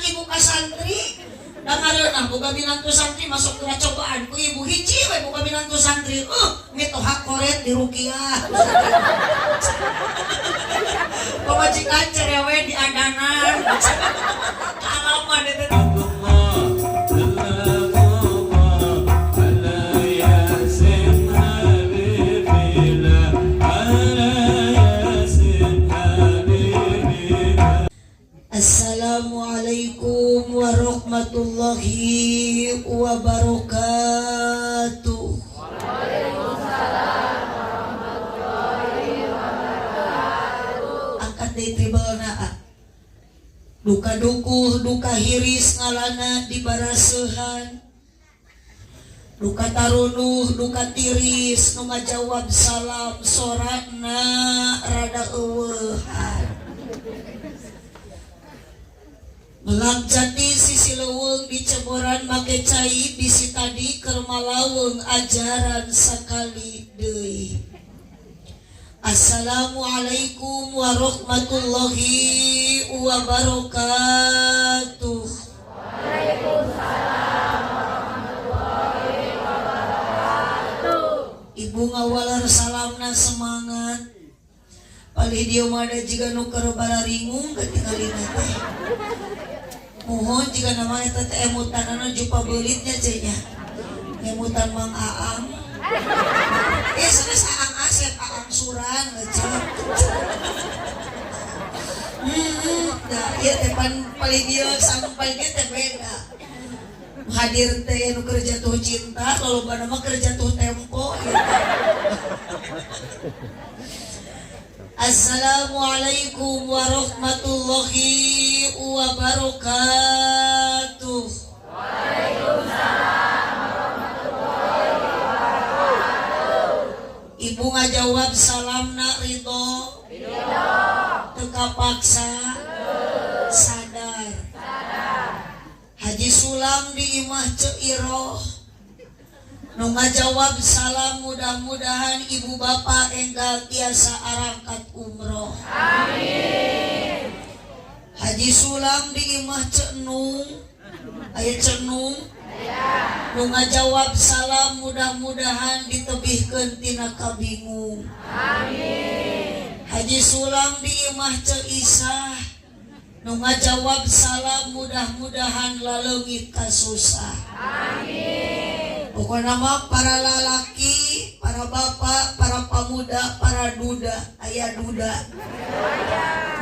ibu ka santri. Dangareuna boga binantu santri masuk ke cobaan ku ibu hiji we boga binantu santri. Mito hakoret di rukiah. Pamajikan cerewe di adanan. Alaman itu. Assalamualaikum warahmatullahi wabarakatuh. Waalaikumsalam warahmatullahi wabarakatuh. Angkat dari tribal naa. Duka dukuh, duka hiris ngalana di barasehan. Duka tarunuh, duka tiris nu ngajawab salam soratna rada eueuhan. Melang jati sisi leweng di ceboran make cai bisi tadi keur malaweng ajaran sakali deui. Assalamualaikum warahmatullahi wabarakatuh. Waalaikumsalam warahmatullahi wabarakatuh. Ibu ngawalar salamna semangat. Palih dia mada jika nu keur bararingung ketinggalina teh. Mohon jika namanya tete emutan anu jupa belitnya cenah. Emutan Mang Aang. Sanes Aang Asep, Aang Suran ngecek. Nah, ieu teh paling dia sampai dia teh beda. Hadir teh nu keur jatuh cinta, lolobana mah keur jatuh tempo gitu. Assalamualaikum warahmatullahi wabarakatuh. Waalaikumsalam warahmatullahi wabarakatuh. Ibu ngajawab salamna ridho. Teka paksa. Sadar. Haji Sulam di imah Ceiroh. Nu ngajawab salam mudah-mudahan ibu bapak enggal tiasa arangkat umroh. Amin. Haji Sulam di imah Cenung. Aya Cenung. Nu ngajawab salam mudah-mudahan ditebihkeun tina kabingung. Amin. Haji Sulam di imah Ceisah. Nu ngajawab salam mudah-mudahan laleungit ka susah. Amin. Pokoknya nama para lalaki, para bapak, para pemuda, para duda, ayah duda.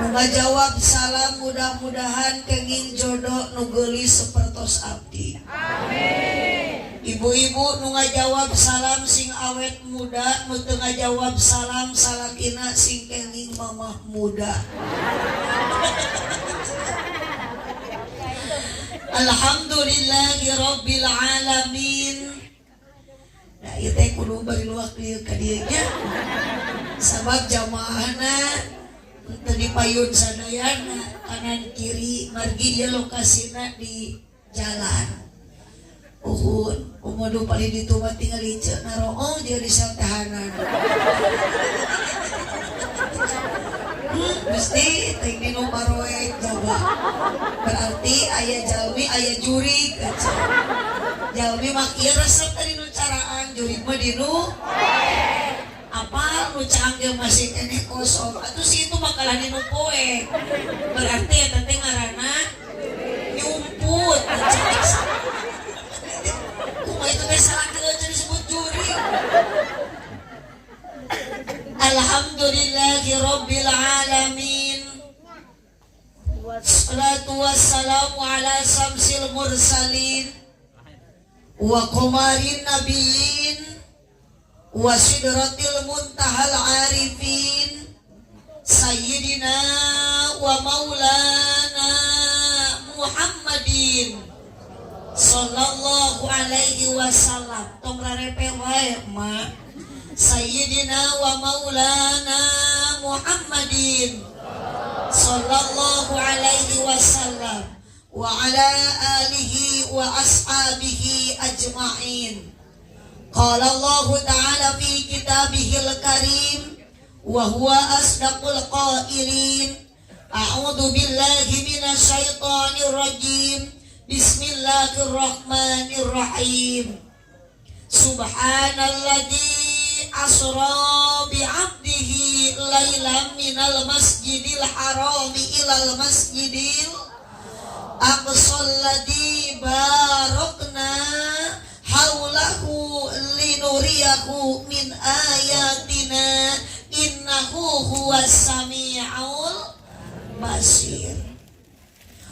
Nu ngajawab salam mudah-mudahan kenging jodoh nu geulis sapertos abdi. Amin. Ibu-ibu nu ngajawab salam sing awet muda, nu teu ngajawab salam salakina sing kenging mamah muda. Alhamdulillahi rabbil alamin. Nah, ieu teh kudu bari luak lieu ka dieu nya. Sabab jamaahna teu dipayun sadayana kanan kiri margi dia lokasina di jalan. Uhun, umodo paling ditumat tinggal ieu naroong dia di sel tahanan. Mesti ting dinu baroe jawa. Berarti aya jalmi aya jurig. Jalmi mah ieu resep tadi nu caraan jurig mah dinu apa nu canggih masih keneh kosong. Atuh si itu bakalan dinu poe. Berarti eta teh ngaranna nyumput. Kumaha itu teh salah keun disebut jurig. Alhamdulillahi rabbil alamin. Wassalatu wassalamu ala samsil mursalin wa qamarin nabiyyin wa sidratil muntahal arifin sayyidina wa maulana Muhammadin sallallahu alaihi wasallam. Tong rarepe wae ma Sayyidina wa maulana Muhammadin sallallahu alaihi wasallam wa ala alihi wa ashabihi ajma'in. Qala Allah ta'ala fi kitabihil karim wa huwa asdaqul qailin A'udzu billahi minasyaitonir rajim. Bismillahirrahmanirrahim. Subhanalladzi asra bi'abdihi lailan minal masjidil harami ilal masjidil aqsal ladzi barakna haulahu linuriyahu min ayatina innahu huwas sami'ul basir.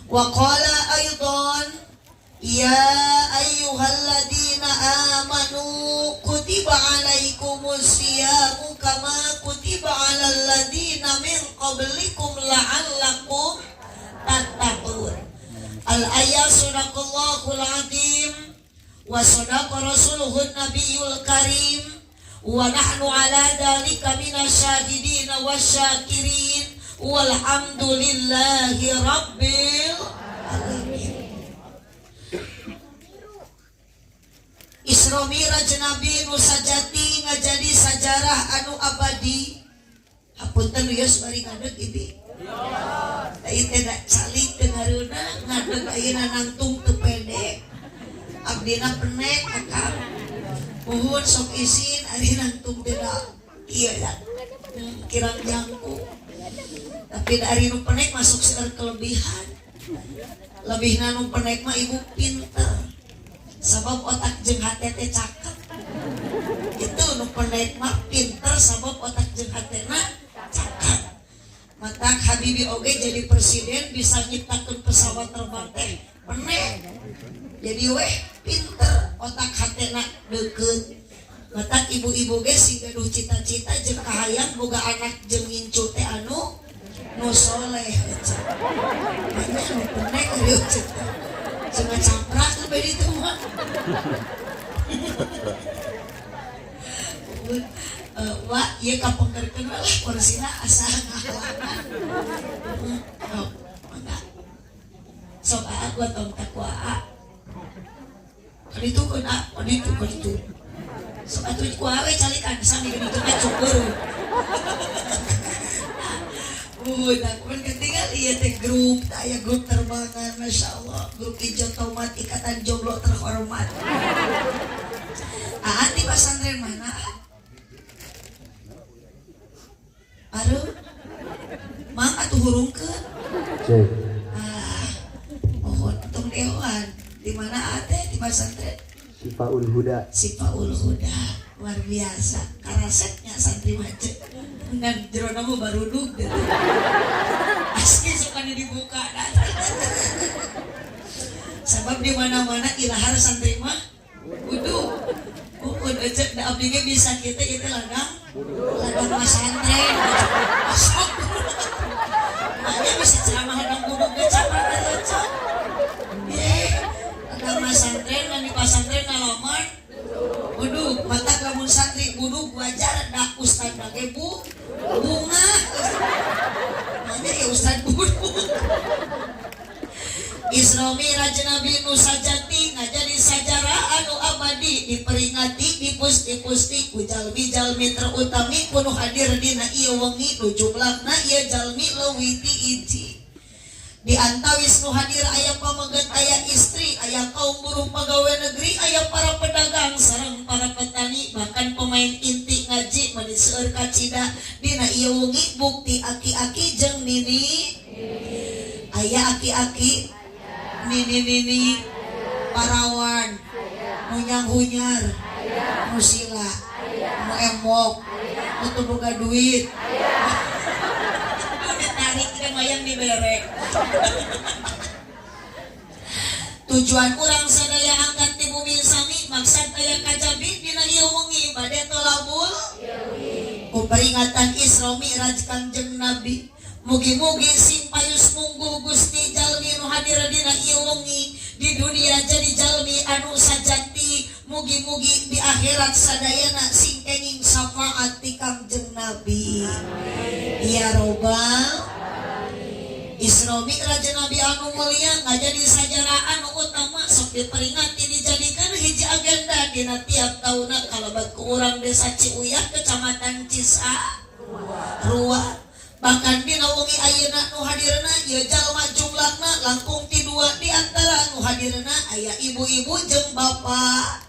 Wa qala aidan ya ayyuhalladzina amanu kutiba alaikumus siyamu kama kutiba alal ladzina min qablikum la'allakum tattaqun. Al-ayat sadaqallahul azim wa sadaqa rasuluhun nabiyul karim wa nahnu ala dzalika minasyahidin wasyakirin walhamdulillahi rabbil alamin. Isra Miraj Nabi nu sajati ngajadi sajarah anu abadi. Hapunten geus bari ngadeg ibi. Teu teh calik teu ngareuna ngadeg ayeuna nangtung teu pede. Abdina penek akang. Muhun sok izin ari nangtung teh da ieu da. Kirang jangku. Tapi dari nu penek masuk seueur kelebihan. Lebihna nu penek mah ibu pinter. Sabab otak jeung hate teh cakep. Itu nu penek mah pinter sabab otak jeung hatena cakep. Matak Habibi oge jadi presiden bisa nyiptakeun pesawat terbang teh penek. Jadi weh pinter otak hatena deukeut. Matak ibu-ibu ge sing gaduh cita-cita jeung kahayang boga anak jeung ngincu teh anu nu soleh. Banyak nu penek ieu cita. Jangan camprak ke bedi itu mah. Wak, iya kapengkerkeun lah porsina asa ngahalangan. Mangga. Sok aa gua tongtak ku aa. Kali itu kena, kali itu. Sok atuh ku awe calikan sami geuning teh cukur. Udah, kemudian ketinggal iya teh grup, aya grup terbangan, masya Allah, grup hijau tomat ikatan jomblo terhormat. Di pesantren mana? Aduh, mang atuh hurungkeun. Mohon tong dewan, di mana ate di pesantren? Sifaul Huda. Sifaul Huda, luar biasa. Karasetnya santri macet. Dengan jerona mah baru dug gitu. Asli suka dibuka dah. Sebab di mana-mana ilahar santri mah kudu ukun ecek da abdi ge bisa kita itu ladang mas santren. Asok. Makanya bisa ceramah ladang kudu ge capat ecek. Ladang mas santren dan di pasantren ngalaman. Waduh, matak lamun santri kudu wajar dak ustad bage bunga. Nanya ya ustad kudu. Isra Miraj Nabi nu sajati ngajadi sajarah anu abadi diperingati dipusti-pusti ku jalmi-jalmi terutami kudu hadir dina ieu wengi nu jumlahna ieu jalmi leuwih ti hiji. Di antawis nu hadir aya pameget, aya istri, aya kaum buruh pegawai negeri, aya para pedagang sareng para petani, bahkan pemain inti ngaji mani seueur kacida dina ieu wengi bukti aki-aki jeung nini. Aya aki-aki, nini-nini, parawan, nu nyanghunyar, nu sila, nu emok, nu teu boga duit. Tarik kita mayang diberek. Tujuan urang sadaya angkat ti bumi sami maksud aya kajabi dina ieu wengi bade tolabul ku peringatan Isra Mi'raj Kangjeng Nabi. Mugi-mugi sing payus mungguh Gusti jalmi nu hadir dina ieu wengi di dunia jadi jalmi anu sajati. Mugi-mugi di akhirat sadayana sing kenging syafaat ti Kangjeng Nabi. Ya Rabbal Isra Mi'raj Nabi anu mulia ngajadi sajarah anu utama sok diperingati dijadikan hiji agenda dina tiap tauna kalabat ku urang desa Ciuyah kecamatan Cisarua bahkan dina wengi ayeuna nu hadirna ieu jalma jumlahna langkung ti 2 di antara nu hadirna aya ibu-ibu jeung bapak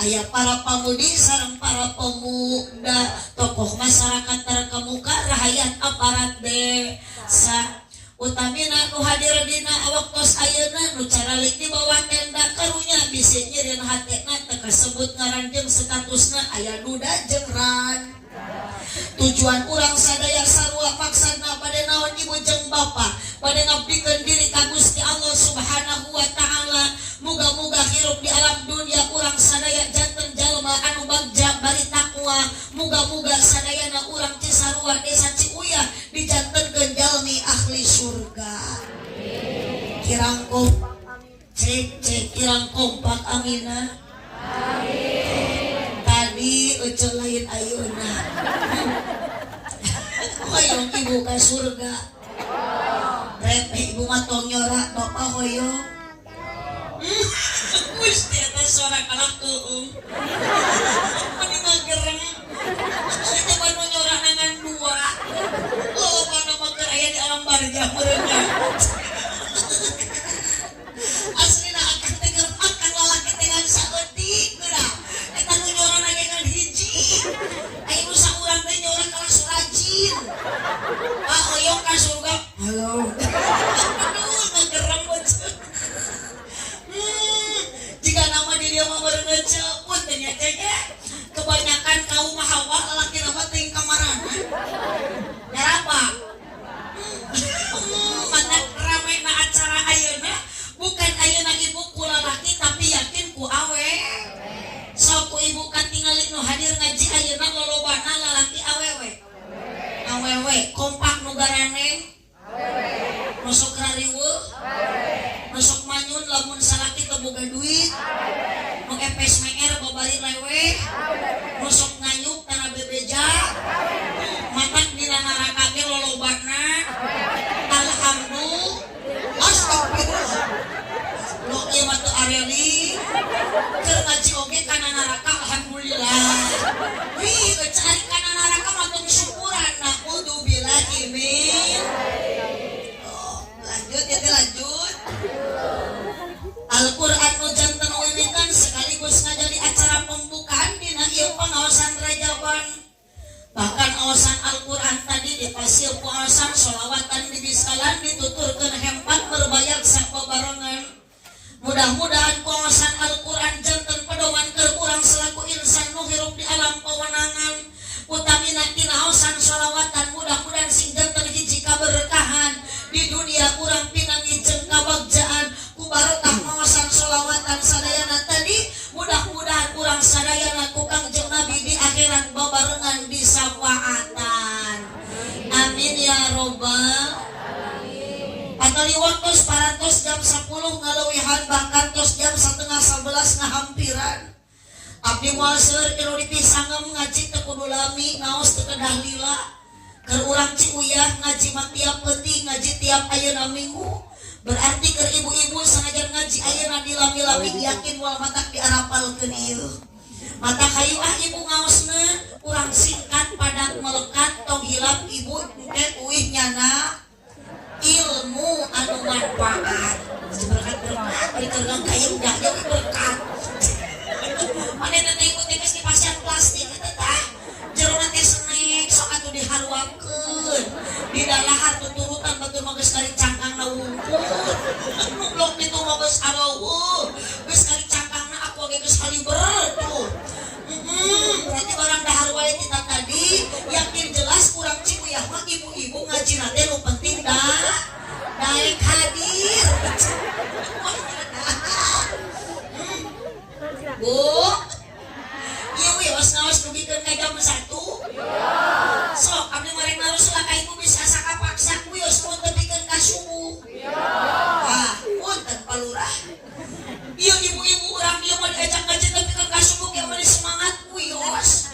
aya para pamudi sareng para pemuda tokoh masyarakat terkemuka rakyat aparat desa utamina nu hadir dina waktos ayeuna nu caralik di bawah tenda karunya bisi nyirin hatena teu kasebut ngaran jeung statusna aya duda jeung ran. Tujuan urang sadaya sarua maksana bade naon ibu jeung bapa bade ngabdikeun diri ka Gusti Allah Subhanahu wa taala. Muga-muga hirup di alam dunia urang sadaya janten jalma anu bagja bari takwa. Muga-muga sadayana urang Cisarua desa Ciuyah dijantenkeun jalmi ahli surga. Kirang kompak cek kirang kompak amina. Tadi ecel lain ayeuna. Hoyong ibu ka surga. Rep ibu mah tong nyorak bapak hoyong. Gusti eta suara kalak keung. Mending ngagereng. Eta banu nyorak nangan 2. Oh, kana mah keur aya di alam barja meureunna. Aslina akan teh keur makan lalaki teh ngan saeutik geura. Eta nu nyorak nangan hiji. Aya nu saurang teh nyorak kalah surajin. Pak hoyong ka surga. Halo. Aduh, ngagereng beuceut. Jika nama di dia mah berenang ceput ternyata kebanyakan kaum hawa lelaki nama ting kamaran nyarapa mana ramai na acara ayeuna bukan ayeuna ibu ku lalaki tapi yakin ku awe so ku ibu katingali nu hadir ngaji ayeuna lolobana lalaki awewe kompak nu garaneng nusuk rariweuh nusuk manyun lamun salaki teu boga duit nu epes meer babari lewe nusuk nganyuk tanah bebeja matak dina neraka ge lolobana alhamdulillah astagfirullah lo ieu mah teu areli keur ngaji oge kana neraka alhamdulillah wih cari kana neraka mah teu syukuran naudzubillahi min lanjut Al-Quran nu janten wiwitan sekaligus ngajadi acara pembukaan dina ieu pengaosan Rajaban. Bahkan aosan Al-Quran tadi dipasieun ku aosan sholawatan dibisalan dituturkeun hempat berbayar sak babarengan. Mudah-mudahan ku aosan Al-Quran janten pedoman keur urang selaku insan nu hirup di alam pawenangan. Utamina tina aosan sholawatan mudah-mudahan sing janten hiji kaberkahan di dunia urang pinanggi jeung kabagjaan ku barokah maosan sholawatan sadayana tadi mudah-mudahan urang sadayana ku Kangjeng Nabi di akhirat babarengan di syafaatan amin ya robbal alamin. Atali waktu parantos jam 10 ngalewihan bahkan tos jam 10:30 ngahampiran abdi moal seueur ilo dipisangem ngaji teu kudu lami ngaos teu kedah lila keur urang Ciuyah ngaji mah tiap penting ngaji tiap ayeuna minggu berarti keur ibu-ibu sangajar ngaji ayeuna di lami-lami yakin wal matak diarapalkeun ieu mata kayu ibu ngaosna urang singkat padat melekat tong hilap ibu teh uih nyana ilmu anu manfaat berkat bari keur kayu dah jadi berkat manehna teh ikut geus di pasien plastik eta tah jerona teh snack sok atuh diharuapkeun di dalahar tuturutan batur mah geus kari cangkangna wungkul blok ditu mah geus areueuh geus kari cangkangna aku ge geus kaliber tuh berarti orang dahar wae kita tadi yakin jelas kurang Ciuyah mah ibu-ibu ngajina teh nu penting daek hadir Bu ieu we was dugikeun ka jam 1 sok abdi marek narusul ka ibu bisa sakapaksa wios mun tepikeun ka subuh punten palurah ieu ibu-ibu urang ieu mah diajak ngaji tepikeun ka subuh ge mah semangat wios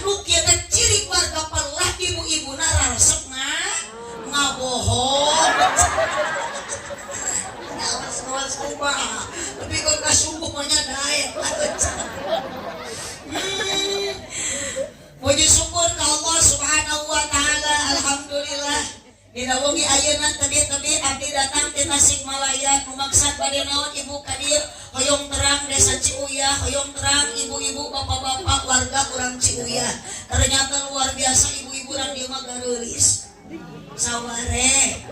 nu kieu teh ciri warga palurah ibu-ibuna raresep ngabohong awas kumaha tepikeun ka subuh mah nya daek Mugi ayeuna tadi abdi datang ti Tasikmalaya numaksad bade naon ibu kadir hoyong terang desa Ciuya, hoyong terang ibu-ibu bapak-bapak warga urang Ciuya. Ternyata luar biasa ibu-ibu urang dieu mah gareulis. Saware.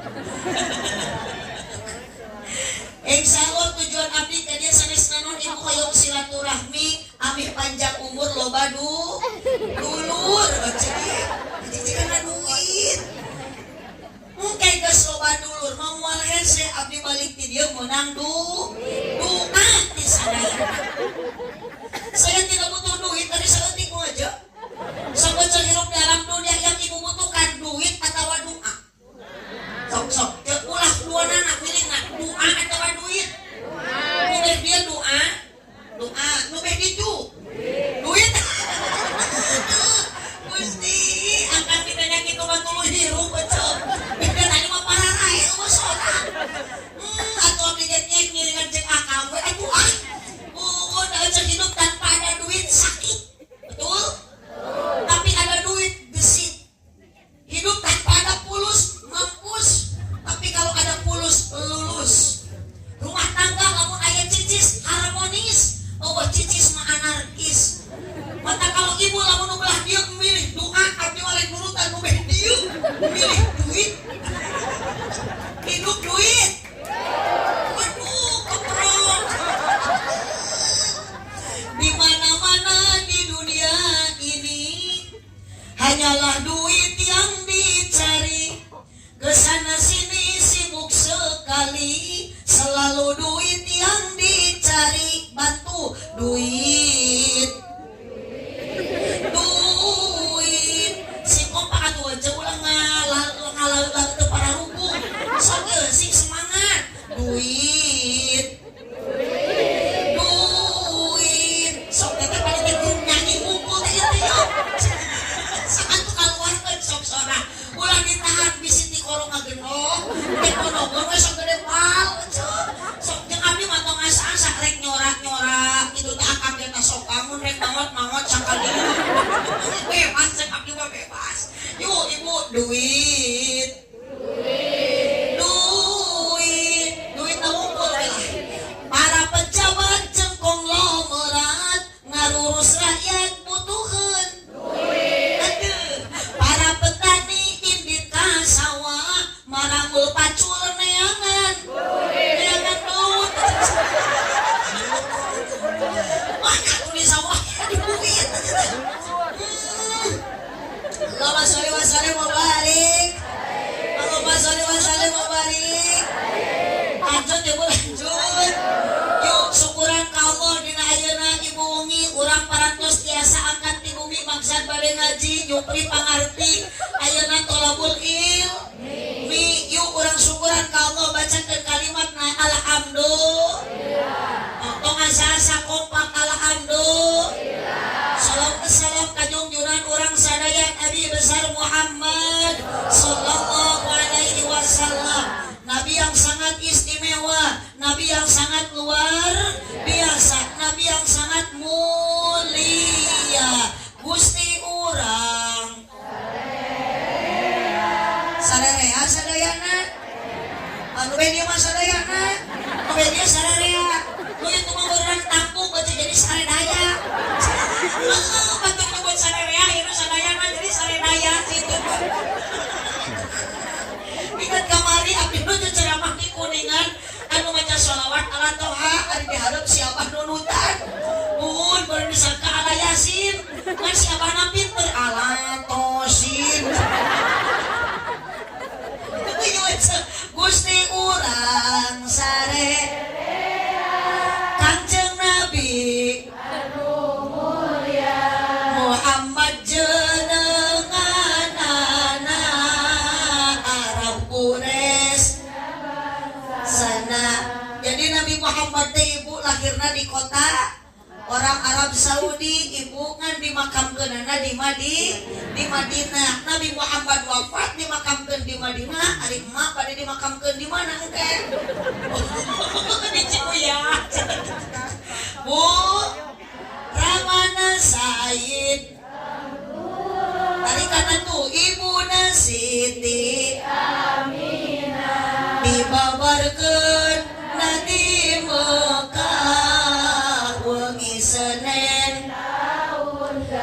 Insya Allah tujuan abdi kadia sanes nanon ibu hoyong silaturahmi, amih panjang umur loba dulur. Jadi kana duit. Mungkin geus loba dulur mau moal hese abdi balik ti dieu meunang doa ti sadayana. Saya tidak butuh duit tadi saeutik aja. Sabeca hirup di alam dunia yang ibu butuhkan duit atawa doa. Sok teu ulah duana pilihna doa atawa duit. Milih dia doa. Nu beh ditu. Duit. Gusti, angkat ditanya kitu mah tuluy hirup betul. Beda tadi mah pararae mah soda. Atuh abdi nyek ngiringan cek akang we atuh ah. Da cek hidup tanpa ada duit sakit. Betul? Tapi ada duit gesit. Hidup tanpa ada pulus mampus. Tapi kalau ada pulus lulus. Rumah tangga lamun aya cicis harmonis. Oh cicis mah anarkis. Mata kalau ibu lamun ulah dieu milih doa abdi waleh nurutan nu beh dieu milih duit. Hidup duit. Waduh, keprok. Di mana-mana di dunia ini hanyalah duit yang dicari. Kesana sini sibuk sekali, selalu duit yang dicari. Bantu duit. Si kompak atuh aja ulah ngalah teu para rubuh. Sok sing semangat. Duit. Sok teh paling teh nyanyi ngumpul teh ieu. Sakan tuh kaluarkeun sok sora. Ulah ditahan bisi ti korong ngagenong. Teh ponogor we sok gede pal. Sok jeung abdi mah tong asa-asa rek nyorak-nyorak. Itu teh akang teh sok bangun rek mangot-mangot sakali. Bebas cek abdi mah bebas. Yuk ibu duit. Duit ngumpul lah. Para pejabat jeung konglomerat ngarurus rakyat butuheun duit. Para petani indit ka sawah marangul pacul neangan duit. Mana tulis sawah duit. Allahumma sholli wa sallim wa barik. Allahumma sholli wa sallim wa barik. Lanjut ibu lanjut. Yuk syukuran ka Allah dina ayeuna ibu wengi urang parantos tiasa angkat ti bumi maksad bade ngaji nyupri pangarti ayeuna tolabul ilmi. Yuk urang syukuran ka Allah bacakeun kalimatna alhamdulillah. Tong asa-asa kompak alhamdulillah. Salam ka junjungan urang sadaya Nabi besar Muhammad sallallahu alaihi wasallam. Nabi yang sangat istimewa, Nabi yang sangat luar biasa, Nabi yang sangat mulia. Gusti urang sarerea sadayana. Anu bae dieu mah sadayana. Nu bae dieu sarerea. Nu itu mah urang tampung baca jadi saredaya. Bentuk nyebut sarerea ieu sadayana jadi saredaya situ. Ingat kamari abdi nu ceramah di Kuningan anu maca sholawat ala toha ari dihareup si abah nunutan. Mun baru disangka ala yasin, kan si abahna pinter ala tosin. Gusti urang sare Kanjeng Nabi Muhammad jenenganana Arab Quraisy sana. Jadi Nabi Muhammad teh ibu lahirna di kota orang Arab Saudi, ibu ngan dimakamkeunana di Madinah. Nabi Muhammad wafat dimakamkeun di Madinah, ari emak pada dimakamkeun di mana engke? Di Ciuya. Bu Ramana Said. Tadi kana tuh Ibu Nasiti. Amin. si Senen.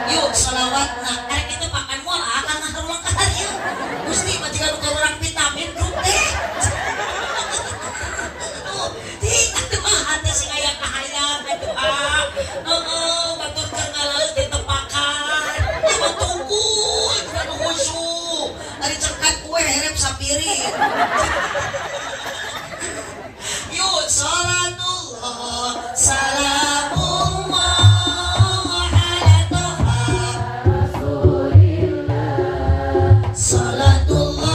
Yuk sholawat nak karek itu makan mual akan ngarulang kaharian Gusti majikan orang vitamin grup teh di mah hati si kayak kahayang aduh batur kengalau ditepakan tunggu bukan khusyuk dari cengkat kue herep sapirin yuk sholatullah salamullah Salatullah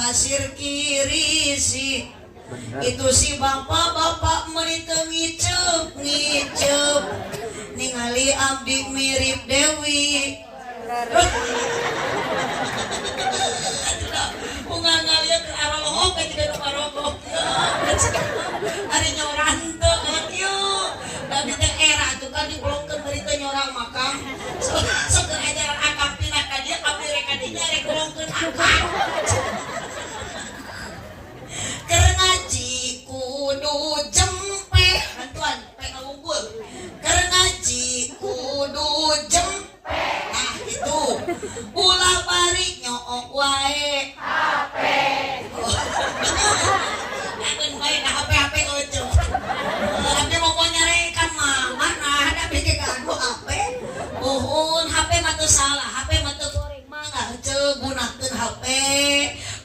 pasir kiri sih. Itu si bapak-bapak meuli ngiceup ningali abdi mirip Dewi. Bunga ngaliat ke arah lohok kayak tidak rumah rokok. Hari nyoran tuh yuk. Tapi teh era tuh kan digolongkeun berita nyorang makam. Seger ajaran akam pindah ka dieu abdi rek kadinya rek golongkeun akam. Keur ngaji kudu jempe. Bantuan pe ngawunggul. Keur ngaji kudu jempe. Nah itu ulah bari nyook wae HP. Amun bae na HP ojo. Tapi mau nyarekan mah mana ada bikin ganggu HP. Uhun HP mah teu salah, HP mah teu goreng mah ngajeu gunakeun HP.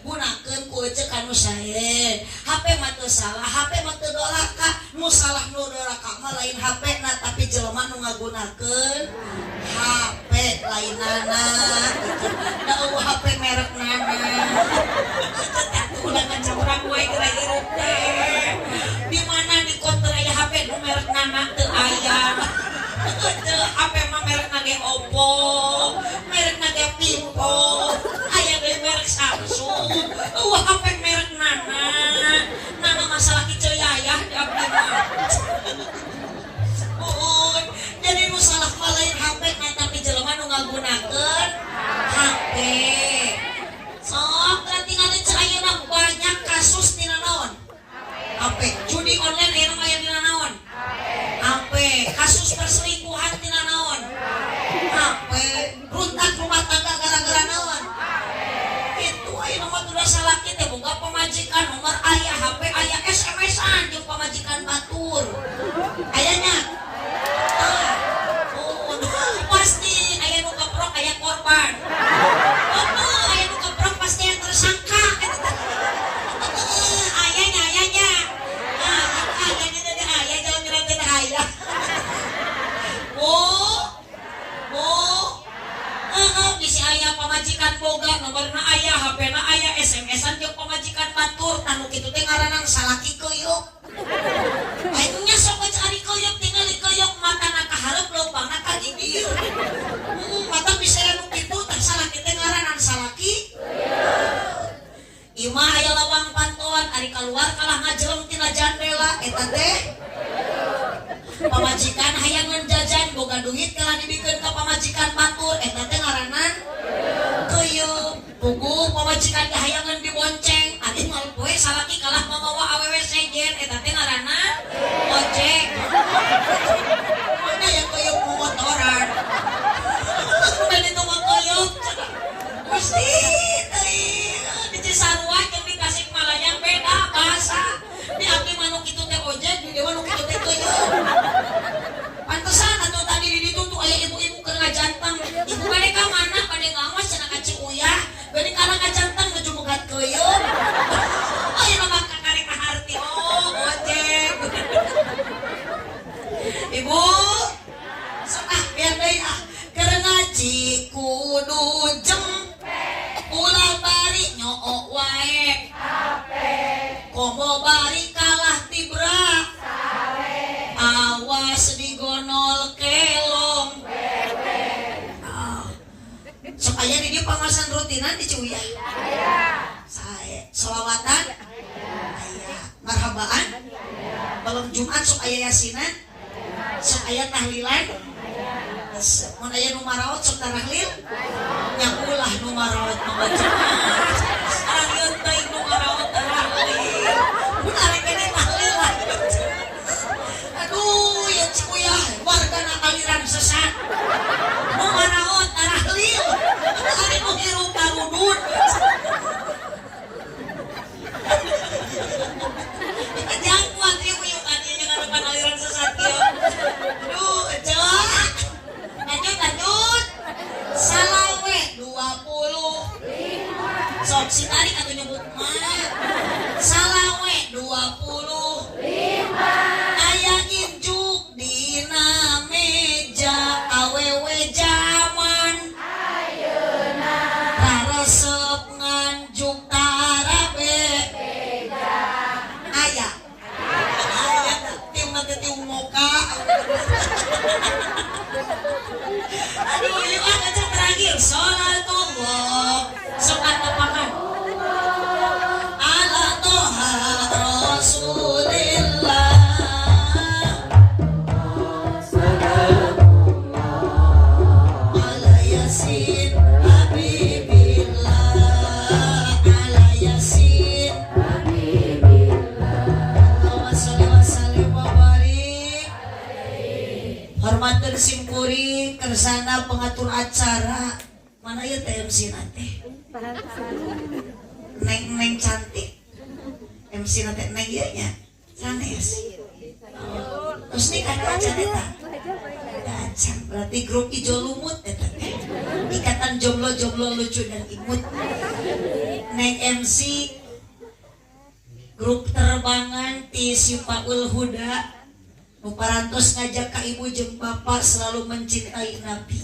Gunakeun ku ceuk anu sae. HP mah teu salah, HP mah teu doraka. Nu salah nu doraka mah lain HP-na tapi jelema nu ngagunakeun HP lainana gitu. Da eueuh HP merek nana. Udah ngacaurak wae geura hirup teh. Di mana di konter aya HP nu merek nana teu aya. Teu HP mah merekna ge Oppo, merekna ge Vivo, aya ge merek Samsung. Eueuh HP merek nana. Nana masalah kieu yayah di abdi mah. Jadi nu salah mah lain HP na tapi jelema nu ngagunakeun HP. Sok tinggalin ayeuna banyak kasus tina naon? HP. Judi online aya aya dina naon? HP. Kasus perselingkuhan tina naon? HP. Runtak rumah tangga gara-gara naon? Itu ayeuna mah udah salah kitu boga pamajikan nomor aya HP aya SMS-an jeung pamajikan batur. Ayanya pasti aya nu keprok aya korban. Aya nu keprok pasti yang tersangka. Ayanya. Ayanya jadi aya jangan bilang tidak aya. Bisi aya pamajikan boga nomorna aya HP-na aya SMS-an jeung pamajikan batur anu kitu teh ngaranna salaki keuyuk. Ayeuna sok cari keuyuk tinggal di keuyuk matana ka hareup leumpangna ka gigir. Mata bisa anu kitu teh salaki teh ngaranna salaki. Imah aya lawang pantoan ari kaluar kalah ngajelem tina jandela eta teh. Pamajikan hayangan jajan boga duit kalah dibikeun ka pamajikan batur eta teh ngaranna keuyuk. Puguh pamajikan ge hayangan dibonceng ari mal poe salaki kalah mamawa awewe sejen eta teh ngaranna ojek. Mana yang keuyuk motoran? Beli nu keuyuk. Gusti teuing di Cisarua jeung di Tasikmalaya beda bahasa. Di abdi mah nu kitu teh ojek, di dewa nu kitu teh keuyuk. Pantesan atuh tadi di ditu tuh aya ibu-ibu keur ngajanteng. Ibu bade ka mana? Bade ngawas cenah ka Ciuyah. Bade kana ngajanteng nuju bogat keuyuk. Ayeuna mah kakarek harti ojek. Ibu sok biar deui keur ngaji kudu jempe. Ulah bari nyook wae HP. Komo bari kalah tibra. Awas digonol kelong. Sok aya di dieu pangawasan rutinan di Ciuyah. Sae selawatan. Aya marhabaan. Malam Jumat sok aya yasinan. Sok aya tahlilan. Mun aya nu maraot sok tarahlil. Nyakulah nu maraot mabaca. Ayeun teuing nu maraot tarahlil. Mun arek kene tahlil lah. Aduh, ya Ciuyah wargana aliran sesat. Nu maraot tarahlil. Ari nu hirup karudun. Jangan kuat ieu yuk adieu jangan depan aliran sesat kieu. Aduh, ecek. Lanjut. Salawe 25. kersana pengatur acara. Mana ya MC nanti? Neng cantik. MC nanti neng iya nya. Sanes. Terus nih kan acan eta. Acan berarti grup ijo lumut eta teh. Ikatan jomblo-jomblo lucu dan imut. Neng MC grup terbangan ti Sifaul Huda. Nu parantos ngajak ka ibu jeung bapak selalu mencintai Nabi.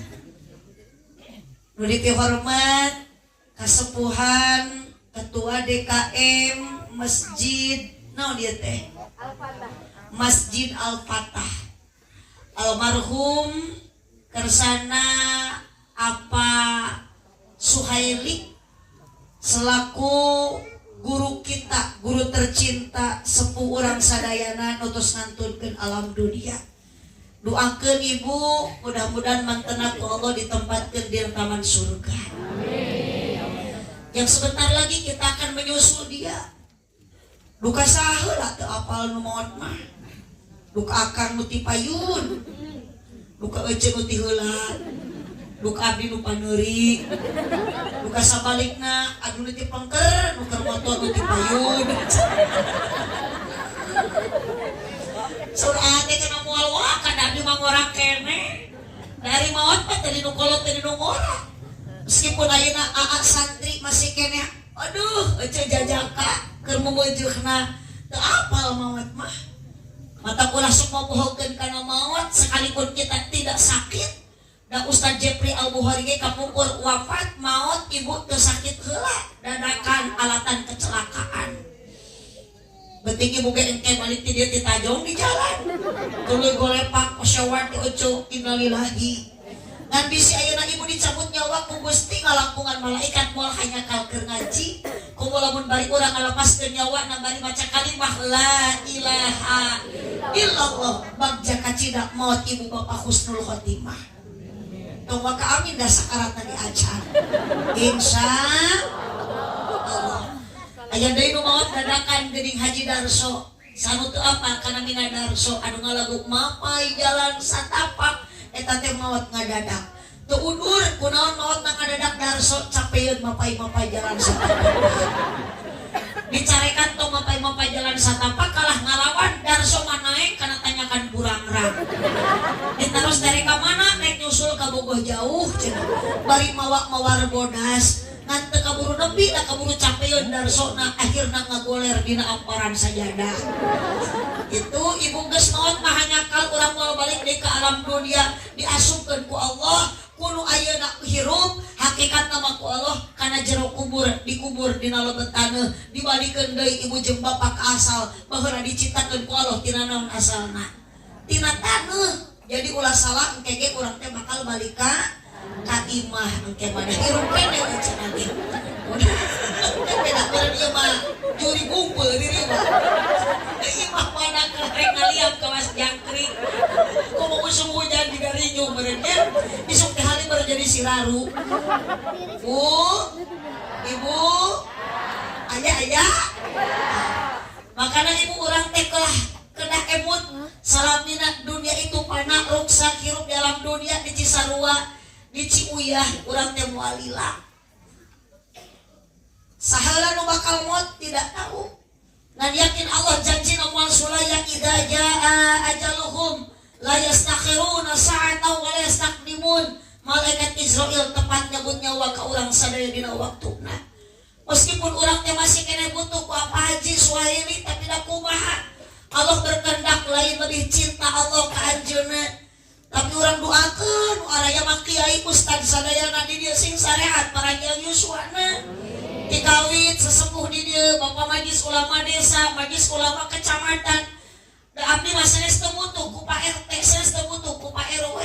Nu dihormat kasepuhan ketua DKM Masjid naon dia teh? Masjid Al-Fatah. Almarhum kersana apa Suhaili selaku guru kita, guru tercinta sepuh urang sadayana nutus ngantunkeun alam dunia. Doakeun ibu mudah-mudahan mantena ku Allah ditempatkeun di taman surga. Amin. Yang sebentar lagi kita akan menyusul dia. Duka saheula teu apal nu maot mah. Duka akang nu ti payun. Duka ece nu ti heula. Duka abdi nu paneurik. Duka sabalikna adu nu ti pengker, nu keur motor nu ti payun. Surah teh kana moal wah kana abdi mah ngora kene. Dari maot mah tadi nu kolot tadi nu ngora. Meskipun ayeuna aa santri masih kene, aduh ece jajaka keur mumeujeukna teu apal maot mah. Mata ulah sok mobohokeun kana maot sekalipun kita tidak sakit. Da Ustaz Jepri Al-Bukhari ge kapungkur wafat maot ibu teu sakit heula dadakan alatan kecelakaan. Beuting ibu ge engke balik ti dieu ti tajong di jalan. Tuluy golepak pasyawar ti ucuk innalillahi. Ngan bisi ayeuna ibu dicabut nyawa ku Gusti ngalangkungan malaikat moal hanya kal keur ngaji. Kumaha lamun bari urang ngalepaskeun nyawa na bari maca kalimah la ilaha illallah bagja kacida maut ibu bapak husnul khotimah. Tong maka amin dah sakarat tadi acan. Insya Allah. Aya deui nu maot dadakan geuning Haji Darso. Sanu teu apa kana mina Darso anu ngalagu mapai jalan satapak eta teh maot ngadadak. Teu udur kunaon maot na ngadadak Darso capeun mapai-mapai jalan satapak. Dicarekan tong mapai-mapai jalan satapak kalah ngalawan Darso manaeng kana tanyakan burangrang. Terus dari ka mana naik nyusul ka bogoh jauh cenah. Bari mawar bodas ngan teu kaburu nepi da kaburu capeun Darsona akhirna ngagoler dina amparan sajadah. Itu ibu geus maot mah nyakal urang moal balik deui ka alam dunia diasupkeun ku Allah kudu ayeuna hirup hakikatna mah ku Allah kana jero kubur dikubur dina lebet taneuh dibalikeun deui ibu jeung bapak ka asal baheula diciptakeun ku Allah tina naon asalna tina taneuh. Jadi ulah salah engke ge urang teh bakal balik ka imah engke mah hirup kene cenah ge. Beda beureun ieu mah juri ngumpul di dieu mah. Imah mana kerek ngaliam ka Mas Jangkrik. Kumaha musim hujan di garinyu meureun nya. Isuk teh hari baru jadi siraru. Bu, Ibu, ayah. Makana ibu urang teh kelah kena emut salamina dunia itu pana ruksa hirup dalam dunia di Cisarua di Ciuyah urang teh mualila sahala nu bakal maut tidak tahu ngan yakin Allah janji moal sulaya idza jaa ajaluhum la yastakhiruna sa'atan wa la yastaqdimun. Malaikat Israel tepat nyebut nyawa ka urang sadaya dina waktuna. Meskipun urang teh masih kena butuh ku apa Haji Suhaili tapi da kumaha Allah berkehendak lain lebih cinta Allah ke anjeunna. Tapi orang doakeun araya mah kiai ustad sadayana di dieu sing sarehat para kiai yuswana. Dikawit sesepuh di dieu Bapak Majlis Ulama Desa, Majlis Ulama Kecamatan. Da abdi mah sanes teu butuh ku Pak RT, sanes teu butuh ku Pak RW.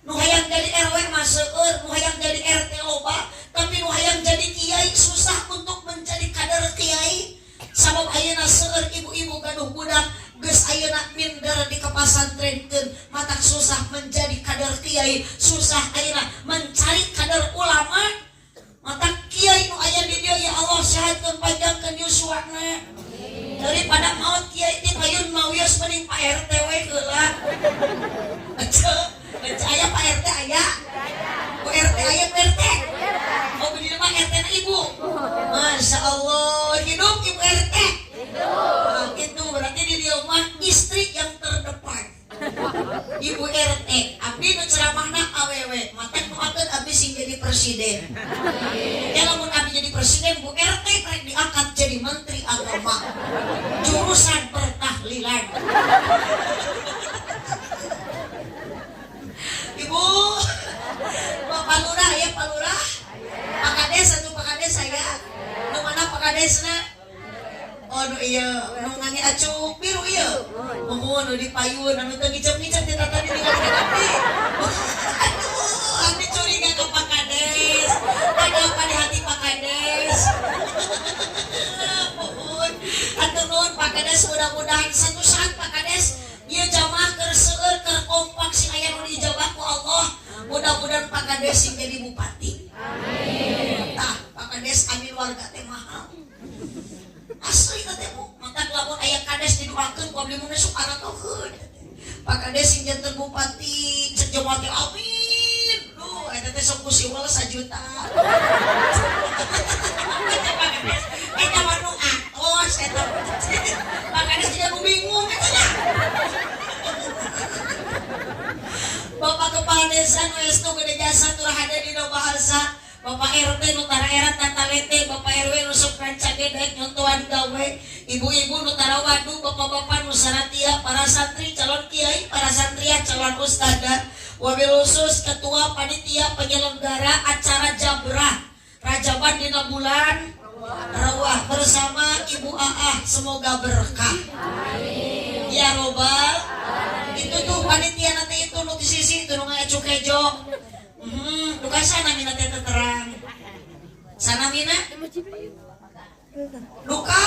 Nu hayang jadi RW mah seueur, nu hayang jadi RT loba, tapi nu hayang jadi kiai susah untuk menjadi kader kiai. Sabab ayeuna seueur ibu-ibu gaduh budak geus ayeuna minder di kepasantrenkeun matak susah menjadi kader kiai, susah ayeuna mencari kader ulama. Matak kiai nu aya di dieu ya Allah sehatkeun panjangkeun yuswana. Daripada maut kiai ti payun mawios mending Pak RT we heula. Aya Pak RT aya. Bu RT aya Pak RT. Oh begini mah RT na ibu. Masya Allah, hidup ibu RT. Nah, itu berarti di dia mah istri yang terdepan. Ibu RT, abdi nu ceramahna awewe, mata doakeun abdi sing jadi presiden. Kalau mun abdi jadi presiden, Bu RT rek diangkat jadi menteri agama. Jurusan pertahlilan. Ibu, Bapak Lurah ya Pak Lurah. Pak Kades satu Pak Kades saya. Nu mana Pak Kadesna? Oh nu iya, nu ngani acuk biru iya. Oh nu di payun anu teu ngicep-ngicep di tata di abdi. Aduh, abdi curiga ke Pak Kades. Ada apa di hati Pak Kades? Mohon, atur nuhun Pak Kades, mudah-mudahan satu saat Pak Kades ieu jamaah keur seueur keur kompak sing aya nu dijawab ku Allah. Mudah-mudahan Pak Kades sing jadi bupati. Amin. Tah, Pak Kades amin warga teh mahal. Asli teh Bu, maka lamun aya Kades didoakeun ku abdi mun sok aratokeun. Pak Kades sing janten bupati cek jemaah teh amin. Duh, eta teh sok ku siwal 1 juta. Eta mah nu atos eta. Pak Kades tidak bingung eta nya. Bapak Kepala Desa nu estu gede jasa turahada dina bahasa. Bapak RT nu tara era tata lete, Bapak RW nu sok ranca gedek nyontohan gawe, ibu-ibu nu tara wadu, bapak-bapak nu saratia, para santri calon kiai, para santria calon ustadzah, wabil khusus ketua panitia penyelenggara acara Jabrah Rajaban dina bulan Rawah bersama Ibu Aah, semoga berkah. Amin. Ya robbal. Itu tuh panitia nanti itu nu di sisi itu nu ngacuk hejo. Duka sana mina teh terang. Sana mina? Duka.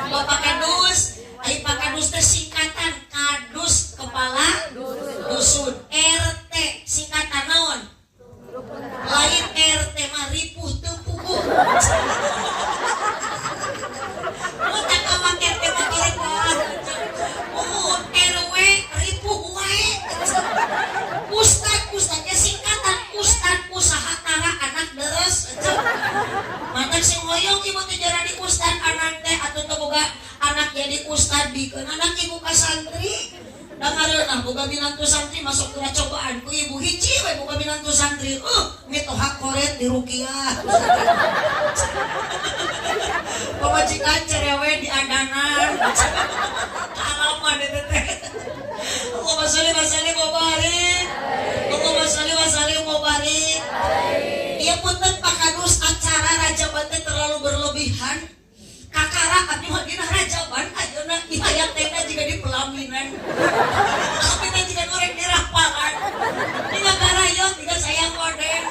Bapak Kadus, ai Pak Kadus teh singkatan Kadus kepala dusun. RT singkatan naon? Lain RT mah ripuh teu puguh. Mun tak kawan RT mah direk. RW ripuh wae. Ustadnya singkatan Ustad Usaha Tara Anak Deres. Mantak sing hoyong ibu teh jadi ustad anak teh atuh teu boga anak jadi ustad bikeun anak ibu ka santri. Dangareunah boga binantu santri masuk ke cobaan ku ibu hiji we boga binantu santri. Mitoha koret di rukiah. Pamajikan cerewe di adanan. Alaman eta teh. Allahumma sholli wa sallim wa barik. Allahumma sholli wa sallim wa barik. Ieu punten Pak Kadus acara Rajaban teh terlalu berlebihan. Kakara abdi mah dina Rajaban ayeuna ihayat tenda juga di pelaminan. Abdi teh juga goreng di rapalan. Tiga garayong, tiga sayang gorden.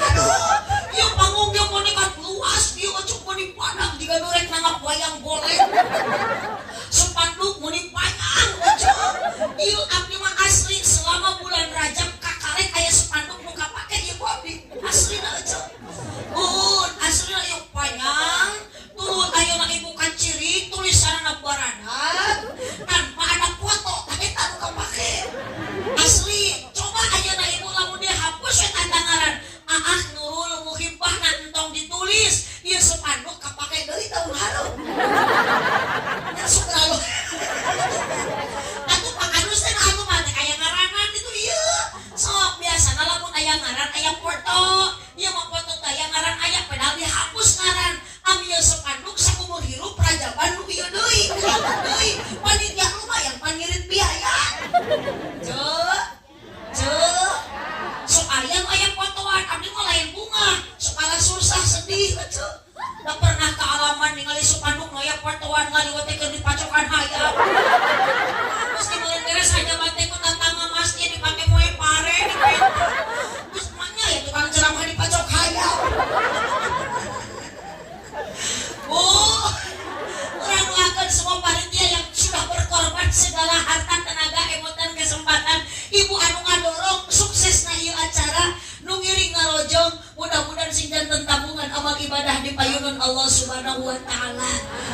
Aduh, ieu panggung ge monikat luas, ieu acuk moni padang juga goreng nangap wayang golek. Sepanduk muni panjang acuk. Ieu abdi mah asli selama bulan Rajab kakarek aya sepanduk nu kapake ieu abdi. Aslina acuk. Aslinya yang panjang, turun ayeuna ibu kaciri tulisanna baradat tanpa ada foto, tapi tak kepake. Asli, coba ayeuna ibu lamun dia hapus we tantangaran. Aah Nurul Muhibbah entong ditulis, ieu sepanduk kapake deui tahun hareum. Ya sukralu. Atuh Pak Kadus teh atuh mah aya ngaranan itu ieu. Sok biasana lamun aya ngaran aya foto. Ieu mah foto teh aya ngaran aya padahal dihapus ngaran. Ambil sepanduk sakumur hirup Rajaban nu ieu deui. Deui panitia lumayan pangirit biaya. Sok aya nu aya fotoan abdi mah lain bunga. Sok susah sedih atuh. Da pernah ka alaman ningali sepanduk nu aya fotoan ngaliweutekeun di pacokan hayam. Terus dimeureun beres aja bate ku tantang masjid dipake moe pare. Terus maknya ya tukang ceramah di pacok hayam. Bu, orang doakan semua panitia yang sudah berkorban segala harta, tenaga, emotan, kesempatan. Ibu anu ngadorong sukses na ieu acara, nu ngiring ngarojong, mudah-mudahan sing janten tabungan amal ibadah dipayunun Allah Subhanahu wa taala.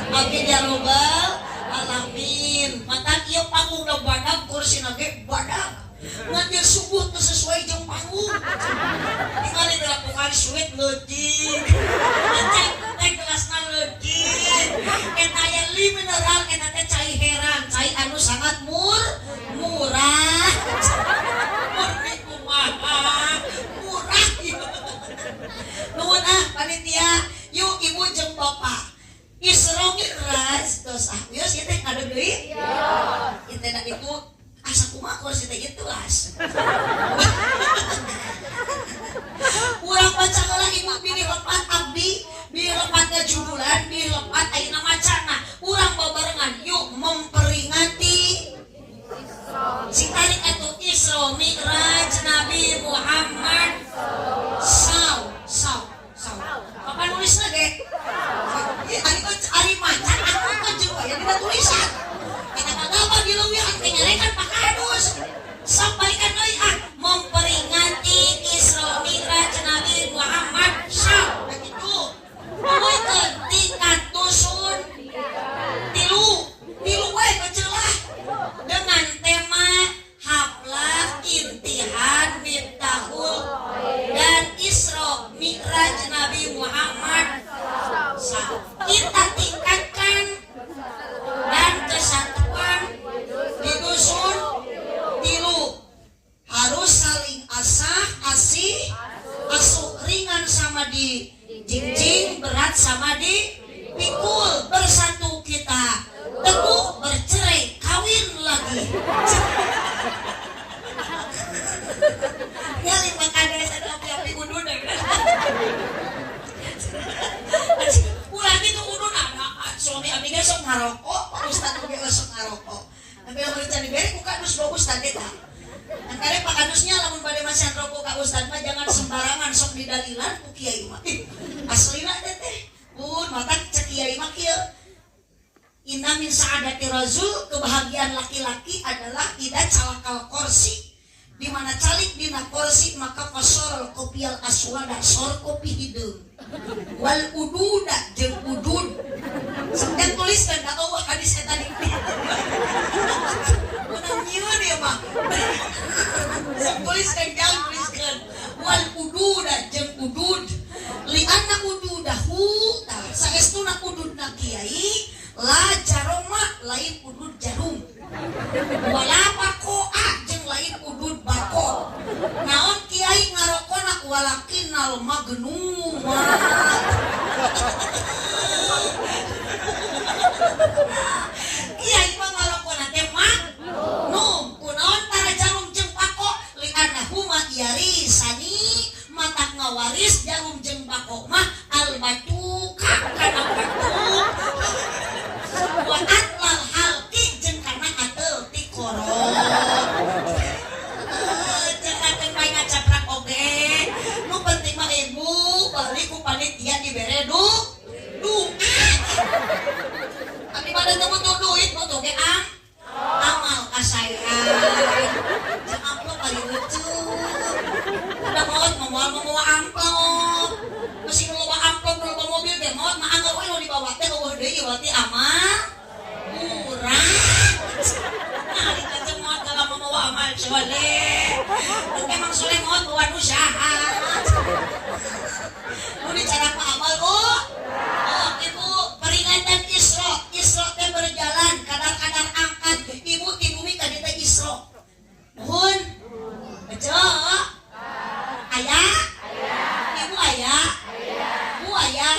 Amin ya robbal alamin. alamin. Mata ieu panggung da badag kursi nage badag. Ngan dia subuh teu sesuai jeung panggung. Ningali dilakukan suit leutik. Cai gelasna leutik. Eta aya li mineral eta teh cai heran, cai anu sangat murah. Murni kumaha? Murah. Nuhun panitia, yuk ibu jeung bapak. Isra Mi'raj tos wios ieu teh ngadu deui? Ieu teh itu asa kumaha kursi teh ieu tuas. Urang baca heula ibu pilih lepat abdi, pilih lepatna jubulan, pilih lepat ayeuna macana. Urang babarengan yuk memperingati si tarik itu Isra Mi'raj Nabi Muhammad saw. Apa nulisna ge? Ari macan aku kan jeung aya dina tulisan. Kita kagak di leuwih teh nyarekan pakadus. Sampaikan deui memperingati Isra Mi'raj Nabi Muhammad saw. Begitu. Nuhun tingkat dusun tilu we kecelah dengan tema Haflah Intihan Miftahul dan Isra Mi'raj Nabi Muhammad SAW. Kita tingkatkan dan kesatuan di dusun tilu harus saling asih, asuh ringan sama di jingjing, berat sama di pikul. Bersatu kita teguh, bercerai kawin lagi. Ya lima kades ada api udun deh. Ulah itu udun anak suami abdi ge sok ngarokok, ustad oge sok ngarokok. Tapi lamun can dibere ku kadus bawa ustad eta. Angkare pakadusnya lamun bade macan rokok ka ustad mah jangan sembarangan sok didalilan ku kiai mah. Aslina teh pun mata cek kiai mah kieu. Inna min sa'adati rajul, kebahagiaan laki-laki adalah idza calakal kursi. Di mana calik dina kursi maka fasorol kopial aswada sor kopi hidung wal ududa jeung udud sedang tuliskan da Allah hadis eta di mun nyieun ya mah tuliskan wal ududa jeung udud li anna ududahu saestuna ududna kiai la jaroma lain udud jarum wala bakoa jeung lain udud bako. Naon kiai ngarokona walakinal magnuma. Kiai mah ngarokona teh magnum. Kunaon tara jarum jeung bako li annahuma yarisani matak ngawaris jarum jeung bako mah albatuka kana batuk. Wa atlal halqi jeung kana atel ti korong. Jangan main ngacaprak oge. Nu penting mah ibu balik ku panitia dibere doa. Abdi bade teu butuh duit butuh ge amal kasayang. Jeung amplop bari lucu. Udah mau amplop. Masih loba amplop loba mobil ge maot mah anggar we nu dibawa teh eueuh deui berarti amal murah. Nah, dikaceng maot kalau mau amal soleh. Memang soleh maot buat usaha. Nu dicarak mah amal ibu peringatan Isra teh berjalan kadar-kadar angkat ibu ti bumi ka dieu teh Isra. Nuhun. Bejo. Aya? Ibu aya? Bu aya?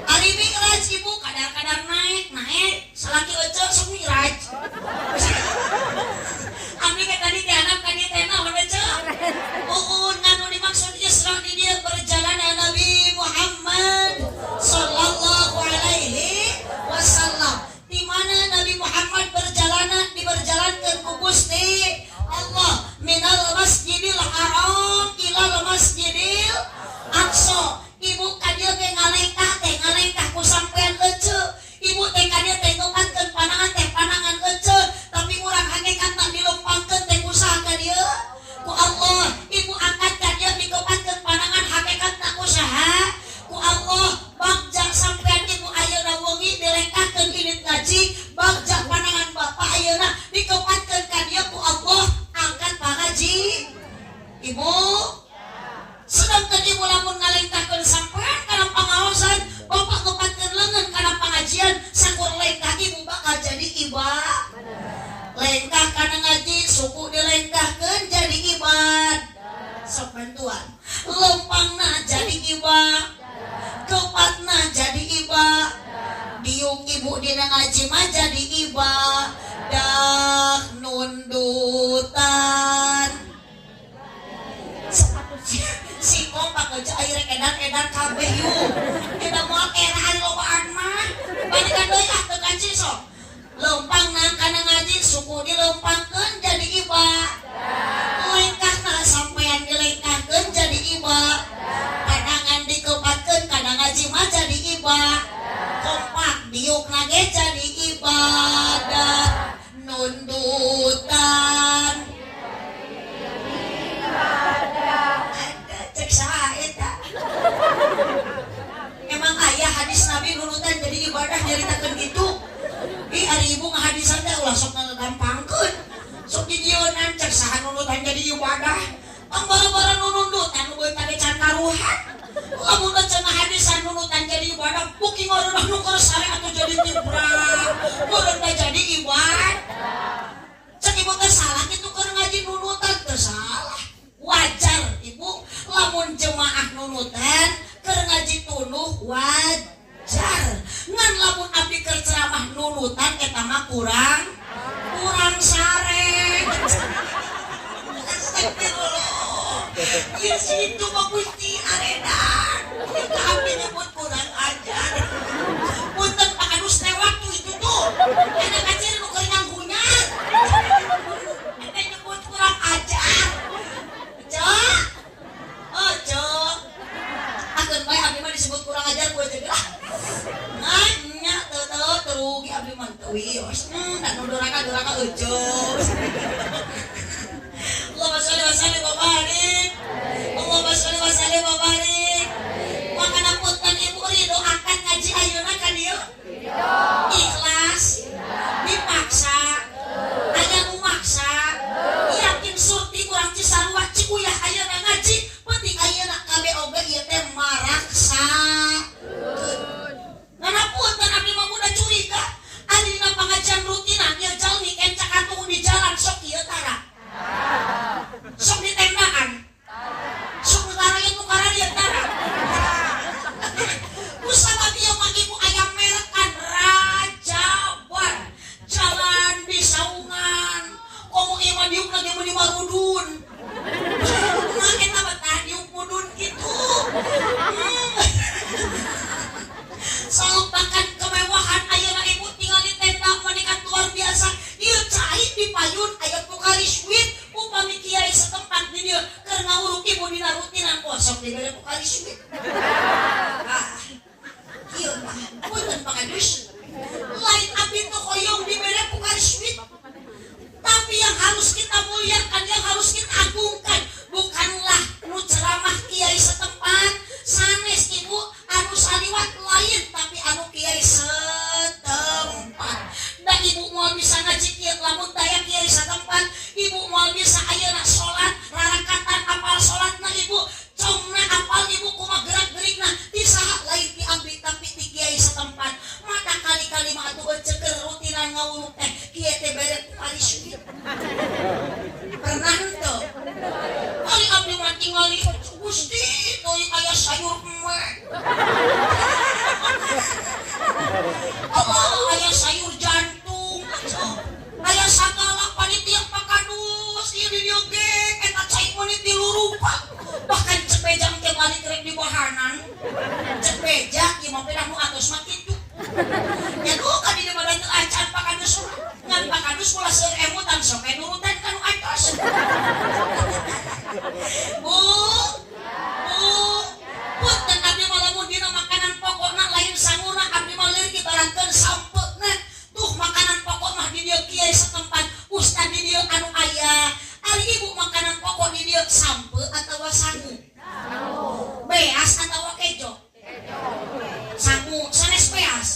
Ari lempangna jadi iba, kepatna jadi iba, diuk ibu dina ngaji mah jadi iba, dah nundutan. Si kompak aja air edan kabeh yuk. Kita mau erahan lobaan mah. Balikan deui ah teu kancing sok. Lempangna kana ngaji suku dilempangkeun jadi iba. Lengkahna sampean dilengkahkeun jadi iba. Kadangan dikepatkeun kana ngaji mah jadi iba. Kompak diukna ge jadi ibadah nundutan. Cek saha eta. Emang aya hadis Nabi nurutan jadi ibadah nyaritakeun kitu. Ih ari ibu ngahadisan teh ulah sok ngagampangkeun. Sok didieunan cek saha nurutan jadi ibadah. Ang bara-bara nunundutan nu beut tadi can karuhan. Lamun cenah hadisan nurutan jadi ibadah booking orang nu keur sare atuh jadi tibrak. Meureun teh jadi ibadah. Cek ibu teh salah kitu keur ngaji nunutan teu salah. Wajar ibu lamun jemaah nunutan keur ngaji tunuh wajar ngan lamun abdi keur ceramah nunutan eta mah kurang sare. Astagfirullah. Ieu situ mah Gusti aredan. Kita abdi nyebut kurang ajar. Punten Pak Adus teh waktu itu tuh. Ada kacir nu keur nganggunyar. Eta nyebut kurang ajar. Cok. Oh, cok. Akeun bae abdi mah disebut kurang ajar gue jadi lah. Nya teu terugi abdi mah teu wios. Dan duraka euceuh. Allahumma sholli wa sallim wa barik. Allahumma sholli wa sallim wa barik. Makana punten ibu ridho akan ngaji ayeuna ka dieu. Ikhlas. Dipaksa. Aya nu maksa. Yakin surti urang Cisarua Cikuyah ayeuna ngaji, penting ayeuna kabeh oge ieu teh maraksa. Nganapunten abdi mah muda curiga, ari dina pangajian rutinan ieu jalmi encak atuh di jalan sok ieu tara. Sok di tendaan. Sok utara ieu nu karana ieu tara. Kusama dia mah ibu aya merekan Rajawan. Jalan di saungan. Komo ieu mah diuk lagi di marudun. Mah eta betah diuk mudun kitu. Salupakan kemewahan ayeuna ibu tinggal di tenda menikah luar biasa. Ieu cai dipayun aya pokari suite upami kiai setempat di dieu keur ngawuruk ibu dina rutinan kosong dibere pokari suite. Ieu mah punten Pak Adus. Lain abdi teu hoyong dibere pokari suite. Tapi yang harus kita muliakan, yang harus kita agungkan bukanlah nu ceramah kiai setempat, sanes ibu anu saliwat lain, tapi anu kiai setempat. Da ibu moal bisa ngaji kieu lamun daya kiai setempat, ibu moal bisa ayeuna salat rarakatan apal salatna ibu, congna apal ibu kumaha gerak-gerikna, ti saha lain ti abdi tapi ti kiai setempat. Maka kali-kali mah atuh ceker rutinan ngawuluk teh kieu teh bere pokari suite. Pernah henteu? Kali abdi mah tingali Gusti teuing aya sayur emeh. Allah aya sayur jantung. Aya sagala panitia Pak Kadus ieu di dieu ge eta cai meuni 3 rupa. Bahkan cepejang teh balik rek di bahanan. Cepeja ieu mah pedah nu atos mah kitu. Nya duh ka di badan teu acan Pak Kadus. Ngan Pak Kadus ulah seueur emutan sok nurutan ka nu atos. Bu, punten abdi mah lamun dina makanan pokokna lain sanguna abdi mah leuwih ibaratkeun sampeuna. Tuh makanan pokok mah di dieu kiai setempat, ustad di dieu anu aya. Ari ibu makanan pokok di dieu sampe atawa sangu? Beas atawa kejo? Sangu, sanes beas.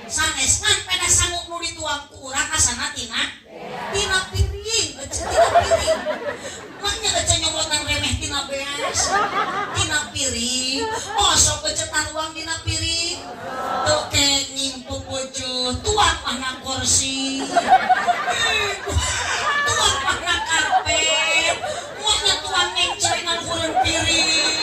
Sanes ngan peda sangu nu dituang ku urang asana tina piring, tina piring. Maknya aja nyobotan remeh tina beas, tina piring. Oh sok becetan uang tina piring. Tuh kek ngimpuk wajah, tuang mana kursi, tuang mana karpet. Maknya tuang nengcoy ngan kurang piring.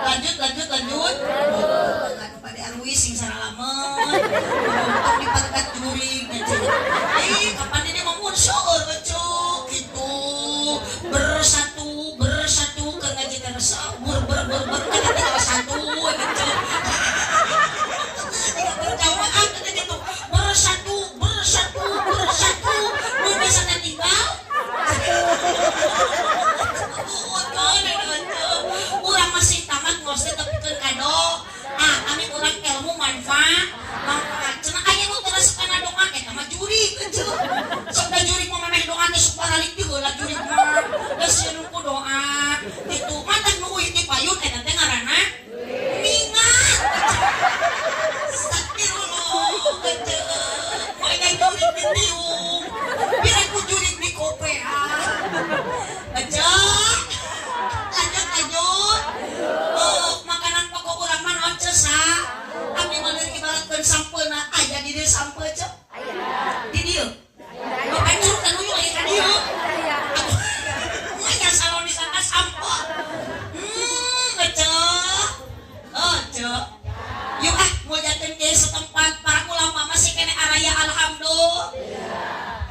Lanjut. Anu pada arwis sing saralaman. Untuk dipakat juring aja. Kapan ini mau seueur cuk gitu. Bersatu ke ngaji terasa ber kada satu gitu. Berjamaah kada gitu. Bersatu. Nu bisa tinggal. Urang masih tamat ngos teh tepikeun kado. Kami urang ilmu manfaat. Cenah aya nu terus kana doa eta mah juri gitu. Sok da juri mah maneh doa teh sok balik heula juri mah. Geus sieun ku doa. Kitu mantap nu uih ti payun eta teh ngaranna mingat. Astagfirullah. Moe da juri di tiung. Biar aku juri di kopea. Aja. Lanjut. Makanan pokok urang mah naon cesa. Abdi mah deui ibaratkeun sampeuna aya di dieu sampe cep. Di dieu. Makan curug kan uyuh aya ka dieu. Aya salon di sana sampe. Cek. Yuk mujakeun ke setempat para ulama masih kene araya alhamdulillah.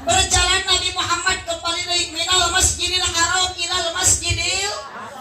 Berjalan Nabi Muhammad kembali dari minal masjidil haram ilal masjidil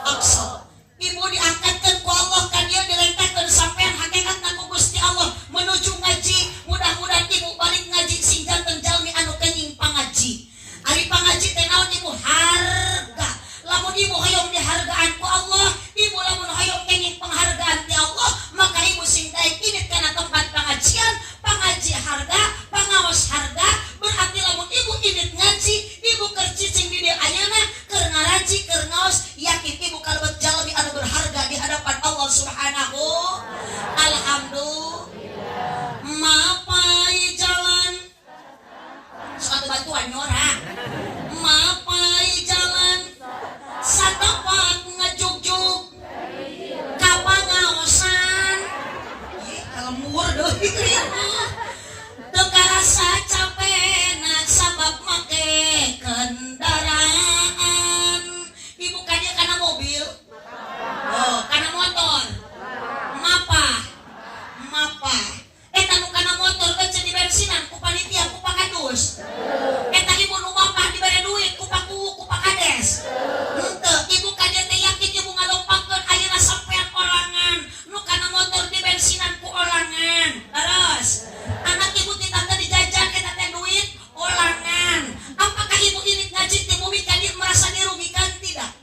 aqsa. Ibu diangkatkan ku Allah kan dia dilentahkan sampean hakikatna ku Gusti Allah menuju ngaji. Mudah-mudahan ibu balik ngaji sing janten jalmi anu kenging pangaji. Ari pangaji teh naon ibu harga. Lamun ibu hoyong dihargaan ku Allah, ibu lamun hoyong kenging penghargaan ti Allah, maka ibu sing daek init kana tempat pengajian, pangaji harga, pangawas harga. Berarti lamun ibu init ngaji, ibu keur cicing di dieu ayeuna keur ngaraji, keur ngaos, yakin ibu kalebet jalmi anu berharga di hadapan Allah Subhanahu. Alhamdulillah. Mapai jalan suatu bantuan nyorang. Mapai jalan satapak ngejug-jug kapangaosan. Kalembur deui teu karasa capena sabab make kendaraan. Ibu ka dieu kana mobil. Kana motor. Mapa. Eta nu kana motor teh di bensinan ku panitia ku pakadus. Eta ibu nu mapah dibere duit ku pakades. Henteu ibu ka dieu teh yakin ibu ngalompangkeun ayeuna sampean olangan. Nu kana motor di bensinan ku olangan. Terus anak ibu ditanda dijajan eta teh duit olangan. Apakah ibu ini ngaji teh bumi ka dieu merasa dirugikan tidak?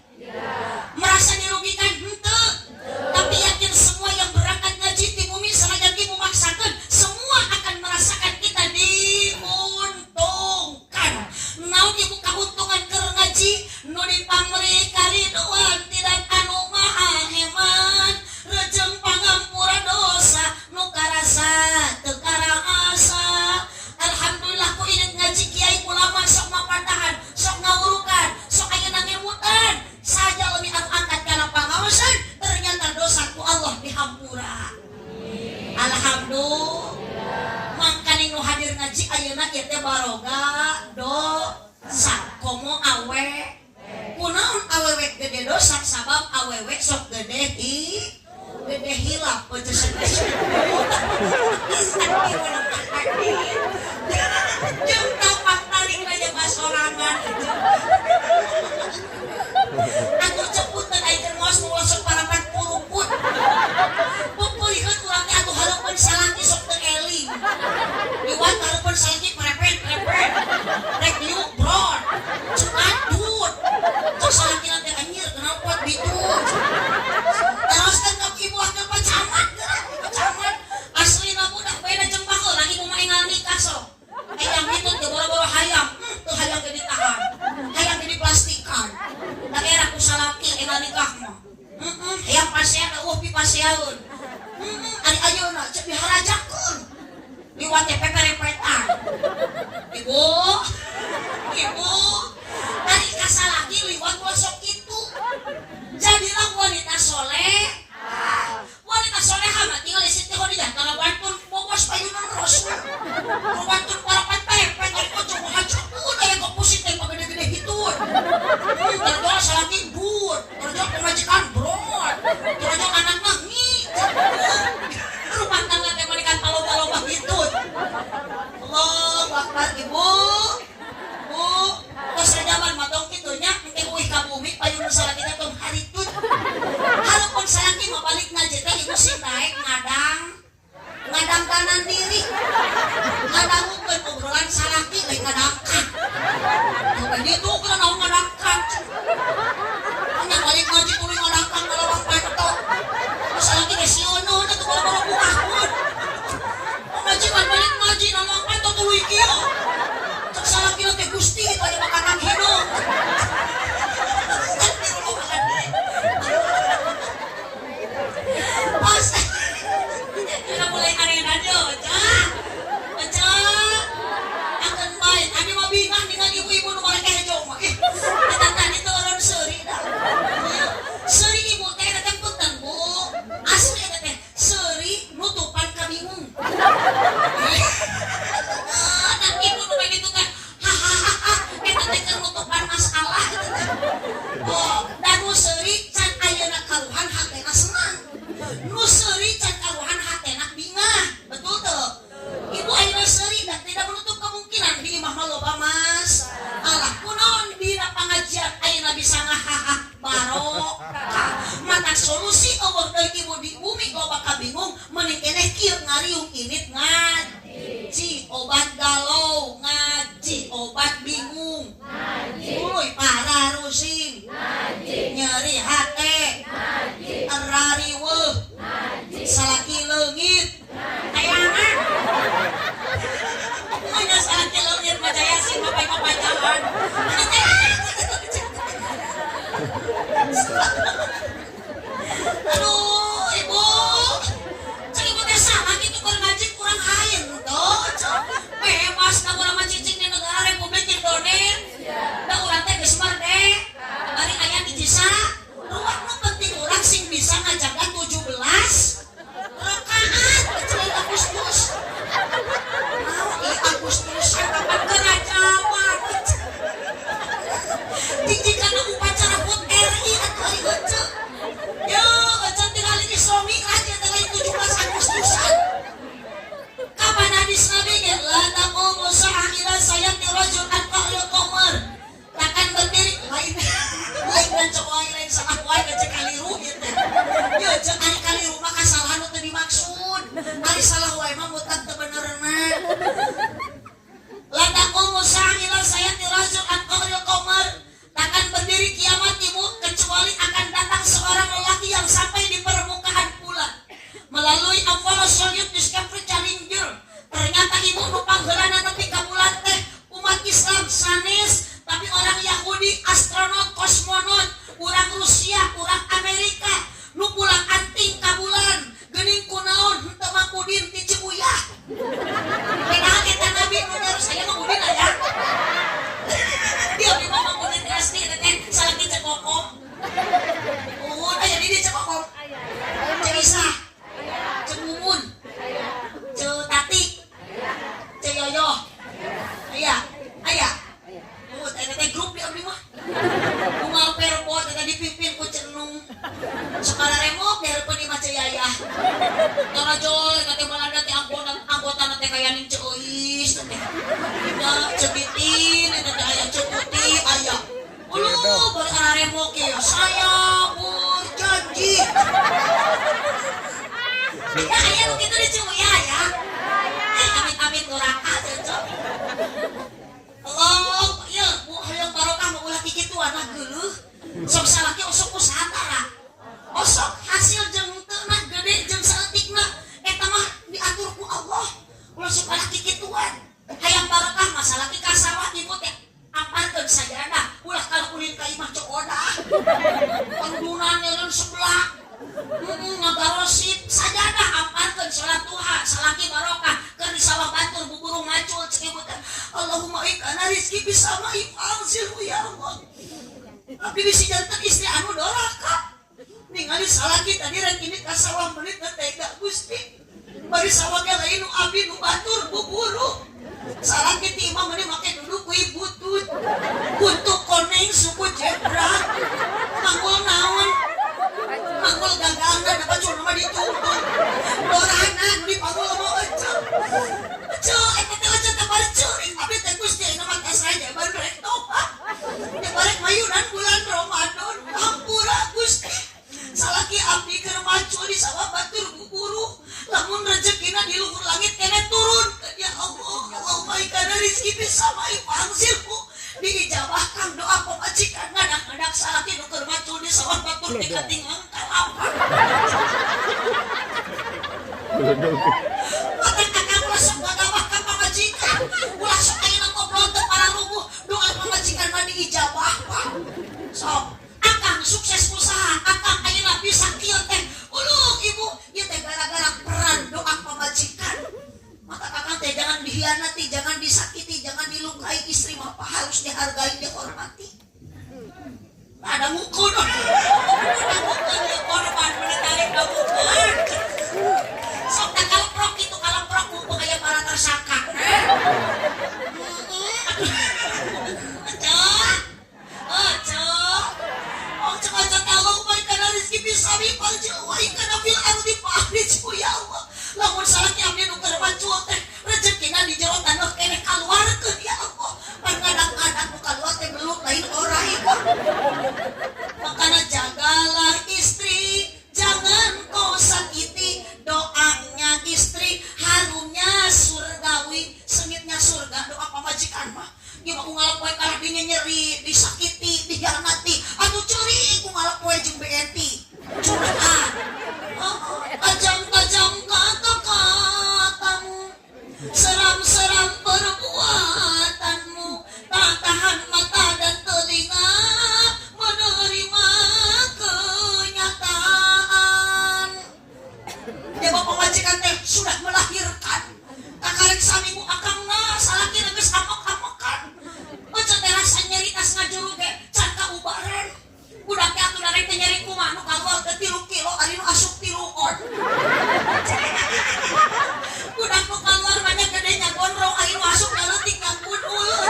Merasa dirugikan henteu. Tapi yakin semua yang berangkat ngaji di bumi sanajan ibu maksakeun semua akan merasakan kita diuntungkan. Naon ibu kauntungan keur ngaji nu dipamri kariduan tidak anu maha hemat rejeng pangampura dosa nu karasa teu karasa. Alhamdulillah ku inget ngaji kiai ulama sok mapandahan, sok ngawurukan, sok ayeuna ngewutan. Saja leuwih anu angkat kana pangaosan ternyata dosa ku Allah dihampura. Alhamdulillah. Mangkani nu hadir ngaji ayeuna ieu teh baroga dosa. Komo awe. Kunaon awewe gede dosa sabab awewe sok gede hilap peuceun. Jeung tapak tarik aja basorangan. Atuh ceputeun aya keur ngos mulah sok parapat puruput. Pupulikeun urang teh atuh hareupeun salaki sok teu eling. Iwan hareupeun salaki prepet. Rek liuk brod. Cepat dut. Cok salaki teh anjir kenal kuat bitut. Terus kan ibu akal pacamat. Aslina budak beda jeung baheula ibu mah ingal nikah sok. Hayang bitut teh boro-boro hayang. Teu hayang ge ditahan. Hayang ge diplastikan. Daerah ku salaki ingal nikah mah. Hayang pasea pi paseaeun. Ari ayeuna cek diharajakeun. Liwat teh peperepetan. Ibu. Ari kasalaki liwat ulah sok kitu. Jadilah wanita soleh. Wanita soleha mah tinggal di situ di antara wantun bobos payunan rosna. Wantun parapat pepet ojok hajak udah yang pusing teh pagede-gede hitun. Terjol salaki but, terjol pemajikan brod, terjol anakna Nu seuri can kaluhan hatena bingah. Betul tuh. Ibu ayeuna seuri dan tidak menutup kemungkinan di imah mah loba mas. Alah kunaon dina pangajian ayeuna bisa ngahaha barokah. Mata solusi eueuh deui ibu di bumi loba kabingung mending keneh kieu ngariung init ngaji obat galau ngaji obat bingung uluy para rusing nyeri hate rariweuh salaki leungit tayangan pokoknya salaki leungit mah jaya sih mapai jalan aduh ibu cek ibu teh sama gitu keur ngaji kurang haeun tuh bebas da urang mah cicing di negara Republik Indonesia da urang teh geus merdek bari aya di Cisa ruang nu penting urang sing bisa ngajaga 17 rakaat kecuali Agustus naon ieu Agustus kapan kerajawan dijikan upacara HUT RI atuh ari heuceu yo aja tinggal di suami aja tinggal 17 Agustusan kapan hadis Nabi ge la taqumu sa'ila sayati rajul an qa'il qamar takkan berdiri lain dan coba lain salah wae ke kaliru ieu teh yo jeung ari kaliru mah kasalahan nu teu dimaksud ari salah wae mah mutak teu benerna la taqumu sa'ila sayati rajul an qa'il qamar takkan berdiri kiamat ibu kecuali akan datang seorang lelaki yang sampai di permukaan bulan melalui Apollo Soyuz Discovery Challenger. Ternyata ibu nu panggeulana nepi ka bulan teh umat Islam sanes, tapi orang Yahudi astronot kosmonot, urang Rusia, urang Amerika nu pulang anting ka bulan geuning kunaon henteu mah Udin ti Cibuyah. Benaha eta nabi nu harus aya mah Udin aya. Dia memang menggunakan asli dan salaki cekokom. Aya di dia cekokom. Cerisa. Cemumun. Cetati. Ceyoyo. Aya. Teh grup di abdi mah. Kumal perpo teh dipimpin ku Cenung. Sakala remok dihareupeun di Macayaya. Tarajol eta teh balanda teh anggotana teh kaya ning Ceuis teh. Cebitin eta teh aya Ceputi aya. Uluh bari aremok ieu saya berjanji. Aya nu kitu di Ciuya ya. Amit-amit duraka cocok. Allah, ieu bu hoyong barokah mah ulah kikituan lah geuleuh. Sok salaki osok usaha osok hasil jeung teuna gede jeung saeutikna eta mah diatur ku Allah. Ulah sok ulah kikituan. Hayang barokah masalah ki kasawah ibu teh amparkeun sajadah ulah kalkulin ka imah cokoda pangdunan eureun sebelah ngagarosit sajadah amparkeun salat duha salaki barokah keur di sawah batur buburu ngacul cek ibu teh Allahumma ikana rizki bisama'i fa'anzilhu ya Allah. Abdi bisi janten istri anu doraka ningali salaki tadi rek ini ka sawah menit tega Gusti bari sawah ge lain nu abdi nu batur buburu salaki ti imam meuni make duduk ku ibutut untuk koneng suku jebra manggul naon manggul gagangna da bacul mah dituntun dorana nu dipanggul mah eceu eta teh eceu teh bari ceuring abdi teh Gusti anu mah saja bari rek tobat teh barek mayunan bulan Ramadan hampura Gusti salaki abdi keur macul di sawah batur buburu lamun rezekina di luhur langit kene turun ya Allah Allahumma ikana rizki bisama'i fa'anzilhu diijabahkan doa pemajikan ngadak-ngadak salaki nu keur macul di sawah batur teh katingang kalapan maka kakak ulah sok ngagawah ka pamajikan ulah sok ayeuna ngobrol teu para rubuh doa pamajikan mah diijabah Pak sok akang sukses usaha akang ayeuna bisa kieu teh uluh ibu ieu teh gara-gara peran doa pamajikan maka kakang teh jangan dihianati jangan disakiti jangan dilukai istri mah harus dihargai dihormati ada mukul korban menitarik mukul sok tak kalprok itu kalprok mumpung kayak para tersangka cok Allah berikan rezeki bisa bipal jauh ikan mobil anu diparit ku ya Allah. Lamun salaki abdi nu keur macul teh rezekina di jero taneuh keneh kaluarkeun ya Allah. Pan ngadak-ngadak nu kaluar teh belut lain orai. Makana jagalah istri, jangan kau sakiti. Doanya istri harumnya surgawi, sengitnya surga. Doa pamajikan mah ieu mah ngalapoe kalah dinya nyeri, disakiti, dihianati, atuh curi ku ngalapoe jeung BNT. Curhat. Tajam-tajam kata-katamu, seram-seram perbuatanmu, tak tahan mata dan telinga menerima kenyataan. Ya bapak majikan teh sudah melahirkan kakarek samimu akangna salaki geus amok-amokan. Ojo teh rasa nyeri tas ngajuru ge can kaubaran. Budak teh atuh darek teh nyeri kumaha nu kaluar teh 3 kilo ari nu asup 3 on. Budak nu kaluar banyak gedenya gondrong ari nu asup leutik nyampun uluh.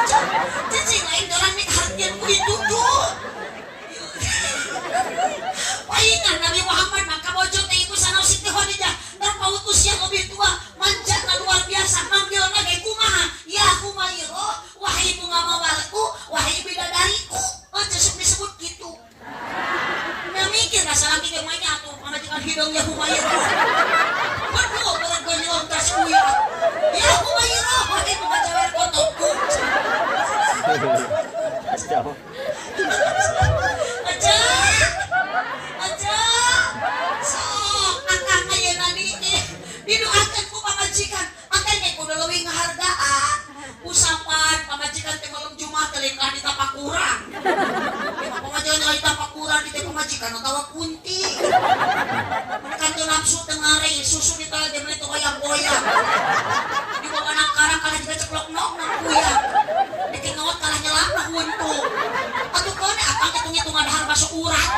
Cicing lain dorang nih hartieun ku dituju. Paingan Nabi Muhammad maka bojong teh iku sanaos Siti Khadijah terpaut usia lebih tua manjana luar biasa manggilna ge kumaha ya Humairah wahai bunga mawarku wahai bidadariku cesuk disebut gitu. Nya mikir rasa lagi ge mainnya atuh pamajikan hidung ya Humairah. Waduh bergonyong tas kuya ya Humairah wahai bunga jawer kotokku. Aja sok akang ayeuna didoakeun ku pamajikan akang ge kudu leuwih ngahargaan usapan pamajikan teh malam Jumat teh lain di tapakuran. Pamajikan di tapakuran di teh pamajikan atawa kunti. Mereka teu nafsu teu ngare susu ditala jeung itu goyang-goyang. Di bawah karang kalah juga ceplok nok nang kuyang. Dikit ngawat kalah nyelana huntu. Atuh kone akang hitung-hitungan dahar masuk urat.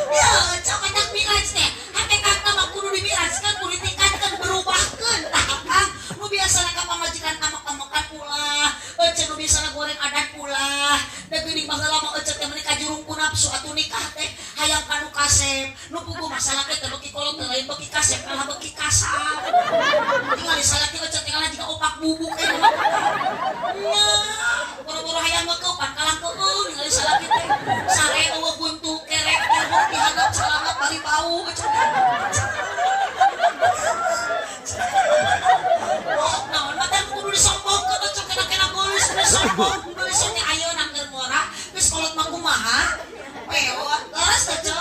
Ya, coba nak miraj teh. Hakikatna mah kudu dimirajkeun, kudu ditingkatkeun, berubahkeun. Tah akang nu biasana ka pamajikan amak-amakan ulah, ece nu biasana goreng adat ulah. Da geuning baheula mah ece teh meuni kajurung ku nafsu atuh nikah teh hayang kanu kasep. Nu puguh masalah teh beuki kolot teh lain beuki kasep, kalah beuki kasar. Tinggal salaki ece teh kalah jiga opak bubuk teh. Nya, boro-boro hayang ngeupan kalah keueung ningali salaki teh. Sare eueuh buntu kerek keruk dihadap celana bari bau. Naon mah teh kudu disombongkeun ece kena geus disombong, geus teh ayeuna keur mora, geus kolot mah kumaha? Peot geus ece.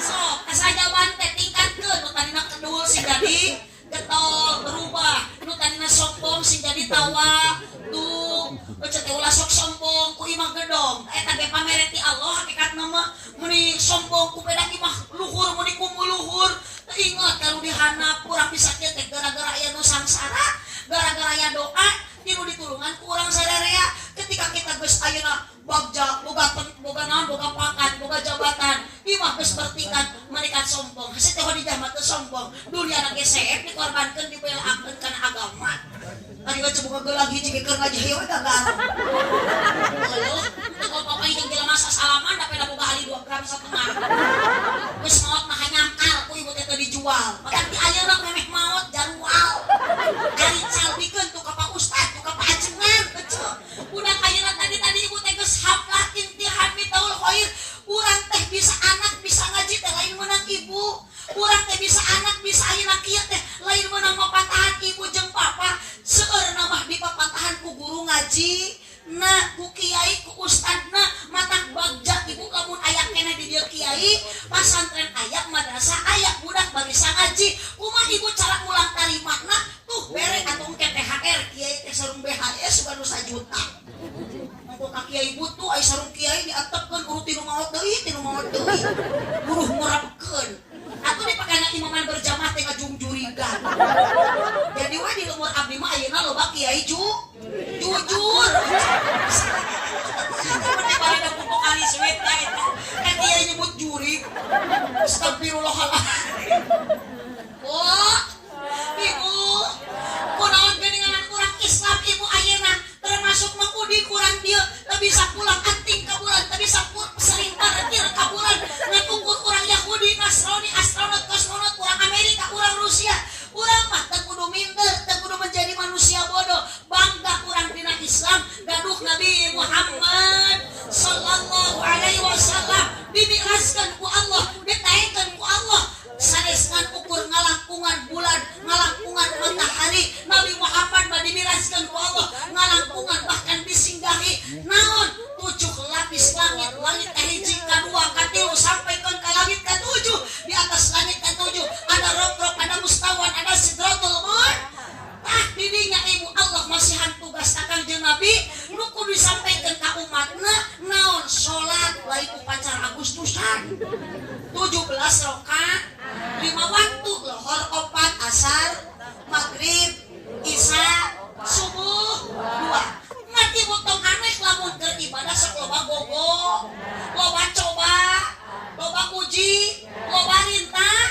Sok kasajaban teh tingkatkeun nu tadina kedul sing jadi getol berubah, nu tadina sombong sing jadi tawa. Tuh, ece teh ulah sok sombong ku imah gedong. Eta ge pamere ti Allah hakikatna mah muni sombong ku beda imah luhur muni kumu luhur. Ingat kalau dihanap kurang bisa kieu teh gara-gara aya nu sangsara, gara-gara aya doa tilu ditulungan ku urang sadarea. Ketika kita geus ayeuna bagja boga naon boga pangkat boga jabatan imah geus bertingkat mereka sombong. Siti Khadijah mah teu sombong, dunyana ge seep dikorbankeun dibelaakeun kana agama. Ari baca buka gelang hiji ke keur ngaji heuh gagal. Heuh, teu pokoknya jeung jelema sasalaman da peda boga ali 2 gram satengah. Geus maot mah nyangkal ku ibu teh teu dijual. Maka ti ayeuna memeh maot jarwal. Ari calbikeun tu ka Pak Ustad, tu ka Pak Ajengan teu. Budak ayeuna tadi ibu teh geus haflah intihan mitaul khair. Urang teh bisa anak bisa ngaji teh lain meunang ibu. Urang teh bisa anak bisa ayeuna kieu teh lain meunang mapatahan ibu jeung papa. Seueurna mah di papatahan ku guru ngaji, na ku kiai ku ustadna matah bagja ibu lamun aya keneh di dieu kiai, pasantren aya madrasah aya budak barisa ngaji. Kumaha ibu cara ulang tarimakna tuh bere atuh engke THR kiai teh sarung BHS sugan 1 juta. Mangko ka kiai butuh ai sarung kiai diantepkeun guru tinu maot deui. Buruh ngurapkeun. Atuh dipakana imaman berjamaah teh ngajungjurigan. Jadi we di umur abdi mah ayeuna loba kiai jujur. Seperti pada pupuk kali sweet ya itu. Kan kiai nyebut juri. Astagfirullahaladzim. Oh, ibu, kunaon geuningan kurang Islam ibu ayeuna termasuk mengudi kurang dia teu bisa 17 rakaat 5 waktu lohor 4 asar maghrib isya subuh 2 ngerti butong aneh lamun keur ibadah sok loba gogo loba coba loba uji loba rintah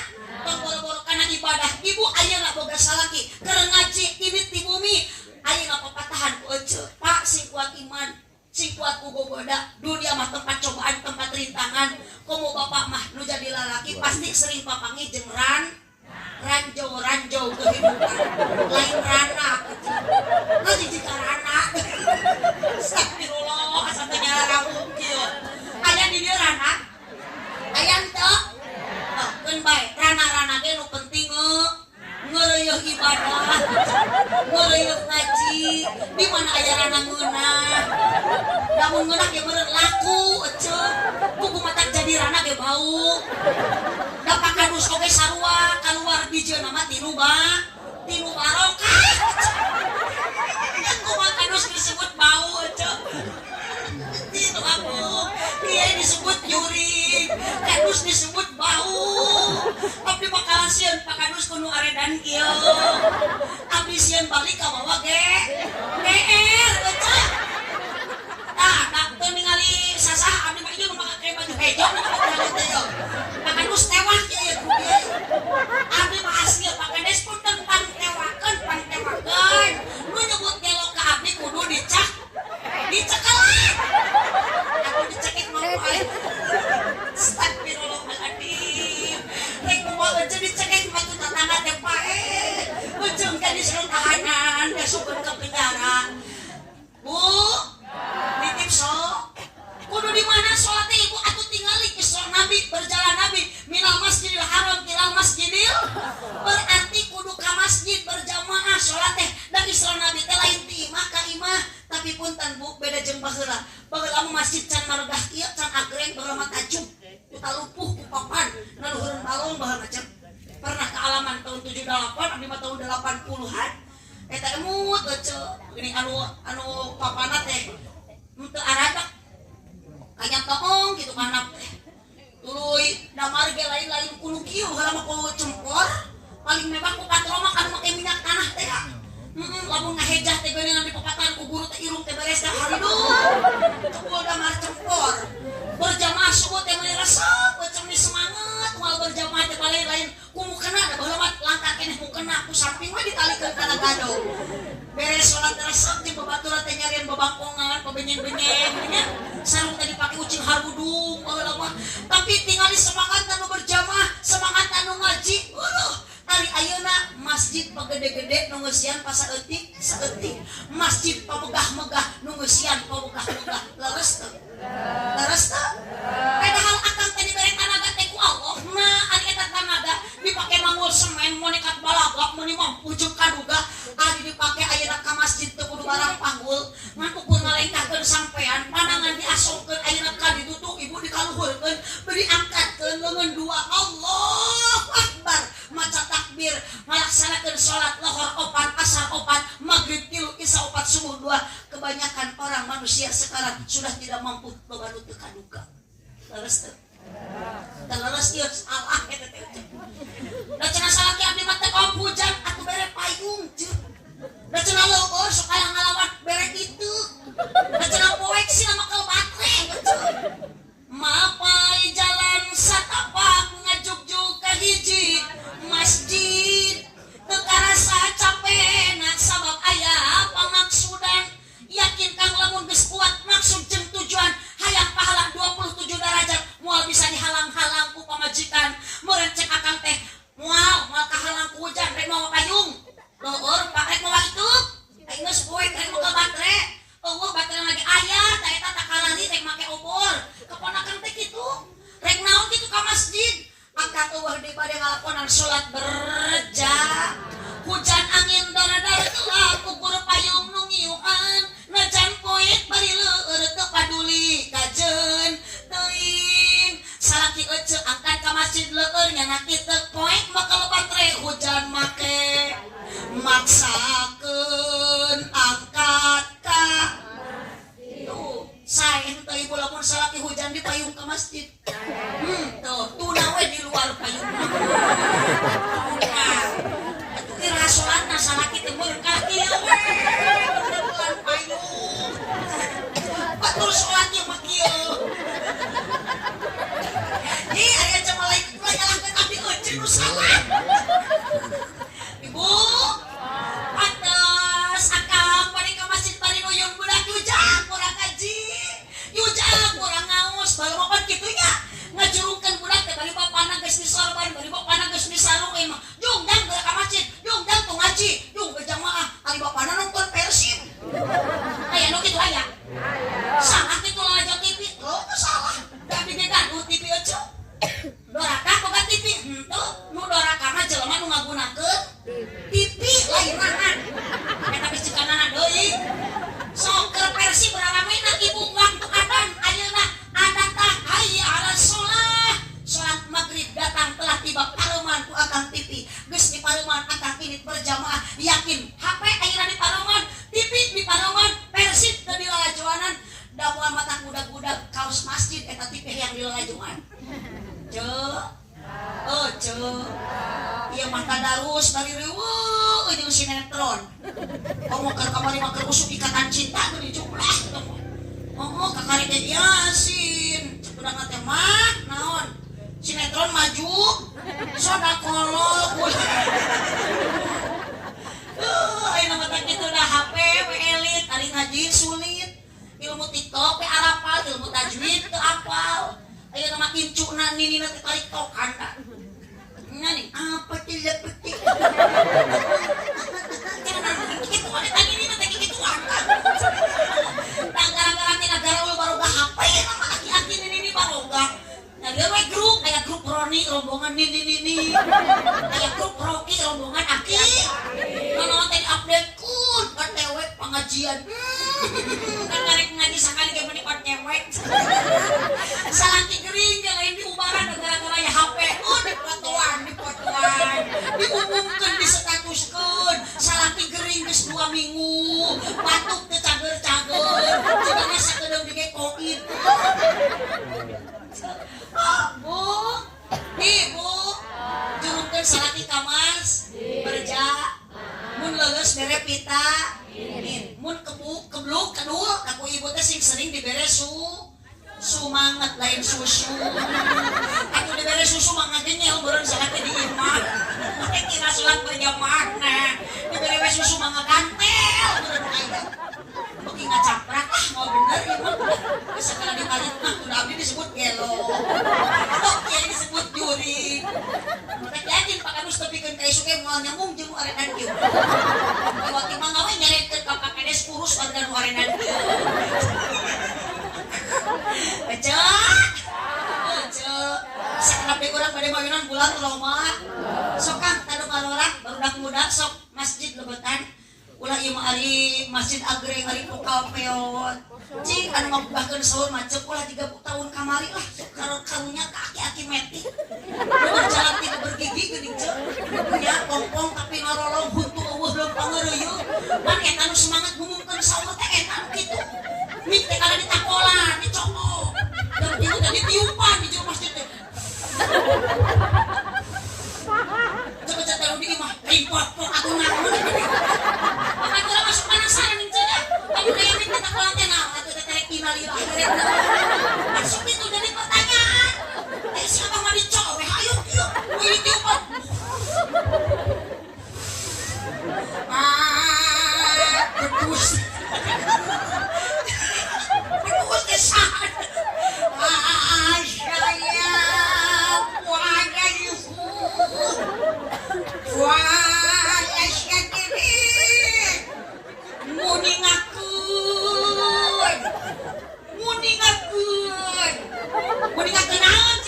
tong boro-boro kana ibadah ibu ayeuna boga salaki keur ngaji ibit di bumi ayeuna papatahan ku ece pak sing kuat iman sing kuat gogoda dunia mah tempat cobaan tempat rintangan komo bapak mah nu jadi lalaki pasti sering papangi jeung ranjau kehidupan lain rana nanti jika rana astagfirullah asa teh ngaraung kieu aya di dieu rana aya teu keun bae rana-rana ge nu penting ngeureuyeuh ibadah ngeureuyeuh ngaji di mana aya rana ngeunah lamun ngeunah ge meureun laku ece kudu matak jadi rana ge bau dapat kadus oge sarua keluar dijieuna mah tilu barokah kumaha kadus disebut bau ece itu aku dia disebut juring kadus disebut bau abdi bakalan sieun pak kadus kudu aredan kieu abdi sieun balik ka bawah ge GR ece teu ningali sasaha abdi mah ieu nu make baju hejo nu make teh pak kadus tewah kieu ku dieu abdi mah asli pak kadus pun teu pantewakeun nu nyebut gelo ka abdi kudu dicekelan aku dicekik mau ae astagfirullahaladzim rek kumaha ece dicekik mah tu tetangga teh pae ujung ka disuruh tahanan disukeun ke penjara bu nitip sok kudu di mana sholat teh ibu atuh tingali isra nabi berjalan nabi minal masjidil haram ilal masjidil berarti kudu ka masjid berjamaah sholat teh dan isra nabi teh lain ti imah ka imah tapi punten bu beda jeung baheula mah masjid can margah ieu can agreng baheula mah tajuk kita lupuh ku papan naluhureun balong baheula macam pernah ke alaman tahun 78 abdi mah tahun 80-an eta emut ece ini anu papana teh teu aradak kanya toong gitu kana teh tuluy damar ge lain-lain kudu kieu heula mah kudu cempor paling mewah ku katroma kan make minyak tanah teh lamun ngahejah teh geuningan di papatan ku guru teh irung teh beres dah hariduh teu damar cempor berjamaah subuh teh meuli resep macam ni semangat moal berjamaah teh lain ku mukena da baheula mah langkah keneh mukena ku samping mah ditalikeun kana gado beres salat resep di babaturan teh nyarieun babangkongan pabenyeng-benyeng nya sarung teh dipake ucing harudung baheula mah tapi tingali semangat anu berjamaah semangat anu ngaji ari ayeuna masjid pagede-gede nu ngeusian pasaeutik saeutik masjid pamegah-megah nu ngeusian pamegah-megah leres teu padahal akang teh dibere tanaga teh ku Allah nah ari eta tanaga dipake mangul semen mun nekat balaga mun mampu jeung kaduga ari dipake ayeuna ka masjid teu kudu barang panggul ngan ukur ngalengkahkeun sampean pandangan diasongkeun ayeuna ka ditutup ibu dikaluhurkeun beri angkatkeun leungeun dua Allahu Akbar maca takbir melaksanakeun salat lohor 4 asar 4 maghrib 3 isya 4 subuh 2 kebanyakan orang manusia sekarang sudah tidak mampu loba nu teu kaduga leres teu leres ieu salah eta teh da cenah salaki abdi mah teh kaum hujan atuh bere payung ceuk da cenah leueur sok aya ngalawan bere kitu da cenah poek sina mah keur batre ceuk mapai jalan satapak ngajuk-juk ka hiji masjid teu karasa capena sabab aya pamaksudan yakin kang lamun geus kuat maksud jeung tujuan hayang pahala 27 derajat moal bisa dihalang-halang ku pamajikan meureun cek akang teh moal kahalang ku hujan rek mawa payung leueur pak rek mawa itu geus poek rek mawa batre eueuh batre lagi aya ta eta tak ente ibu lamun salaki hujan di payung ke masjid. Tuh we di luar payung. Atuh kira salatna salaki teh meureun ka kieu we. Bulan payung. Batur salatnya mah kieu. Aya ca malaikat ulah nyalahkeun abdi euceun nu salah. Ibu, pantes akang bari ka masjid bari nuyun budak yujang kurang ngaji. Yujang kurang ngaos, baru mapan kitu nya. Ngajurungkeun budak teh bari bapana geus disorban, bari bapana geus disarung mah. Jung dang geus ka masjid, jung dang tuh ngaji, jung berjamaah, ari bapana nonton Persib. Aya nu kitu aya. Salah kitu lajang TV, lo salah. Da digaduh TV euceun. Doraka boga TV henteu nu doraka mah jelema nu ngagunakeun TV lain nahan eta geus cikanana deui sok keur Persib ramena ibu waktu adzan ayeuna adzan tah hayya 'alas shalah salat maghrib datang telah tiba pareuman ku akang TV geus di pareuman akang ini berjamaah yakin HP ayeuna di pareuman TV di pareuman Persib teu dilalajoanan da moal mata budak-budak kaos masjid eta TV yang dilalajoan. Iya mah tadarus dari riweuh jeung sinetron. Komo keur kamari mah keur usuk ikatan cinta teh dijumlah. Kakari teh Yasin. Cepeudang teh mah naon? Sinetron maju soda kolol. Ayeuna mah teh kitu dah HP we elit, ari ngaji sulit. Ilmu TikTok we arapal, ilmu tajwid teu apal. Ayo nama incuna nini nanti tarik tokan dah. Nani apa tidak penting? Jangan gitu ada tadi ini nanti gitu angkat. Gara-gara tina gaul baru gak HP nama aki-aki nini baru gak. Nah dia we grup kayak grup Roni rombongan nini. Kayak grup Rocky rombongan aki. Nono tadi update kun kan tewek pengajian. Kan ngarek ngaji sakali ge meuni pat cewek. Salaki gering ge lain diubaran gara-gara ya HP dipotoan diumumkeun disetatuskeun salaki gering geus 2 minggu batuk teu cager-cager cenah sakedeung dige covid. Bu Ibu jurungkeun salaki ka Mas berja mun leuleus bere pita mun kebluk kedul aku ibu teh sing sering dibere sumanget lain susu. Aku dibere susu mah ngagenya beureun salaki di imah. Make kira salat berjamaah nah. Dibere we susu mah ngagantel beureun aya. Beuki ngacaprak mau bener ieu mah. Geus sakala dibalik mah udah abdi disebut gelo. Kieu disebut juri. Rek yakin Pak Kadus tepikeun ka isu ge moal nyambung jeung arenan kieu. Waktu mah ngawe nyareutkeun ka Pak Kades kurus warga nu arenan kieu. Ecok sekenapa orang pada mawinan bulan loma sokang tadu ngarorak barudak muda sok masjid lebetan ulah ieu mah ari masjid agreng ari pokal peot cing anu ngabahkeun saur macet ulah 30 tahun kamari lah karunya ka aki-aki metik berjalan tidak bergigi geuning ceuk punya pompong tapi ngarolong huntu eueuh leumpang ngeureuyeuh pan eta nu semangat ngumumkeun saur teh eta kitu mik teh kada ditakolan dicongok dan itu tadi tiupan di jero masjid teh cepet-cepet taruh di imah import aku naon apa kira masuk penasaran nih cenah kamu daya mik ditakolan teh naon atuh teh terek inalillah masuk itu jadi pertanyaan siapa mah dicok we hayu kieu we tiupan bedus kesan saya wala syadiri muningakeun naon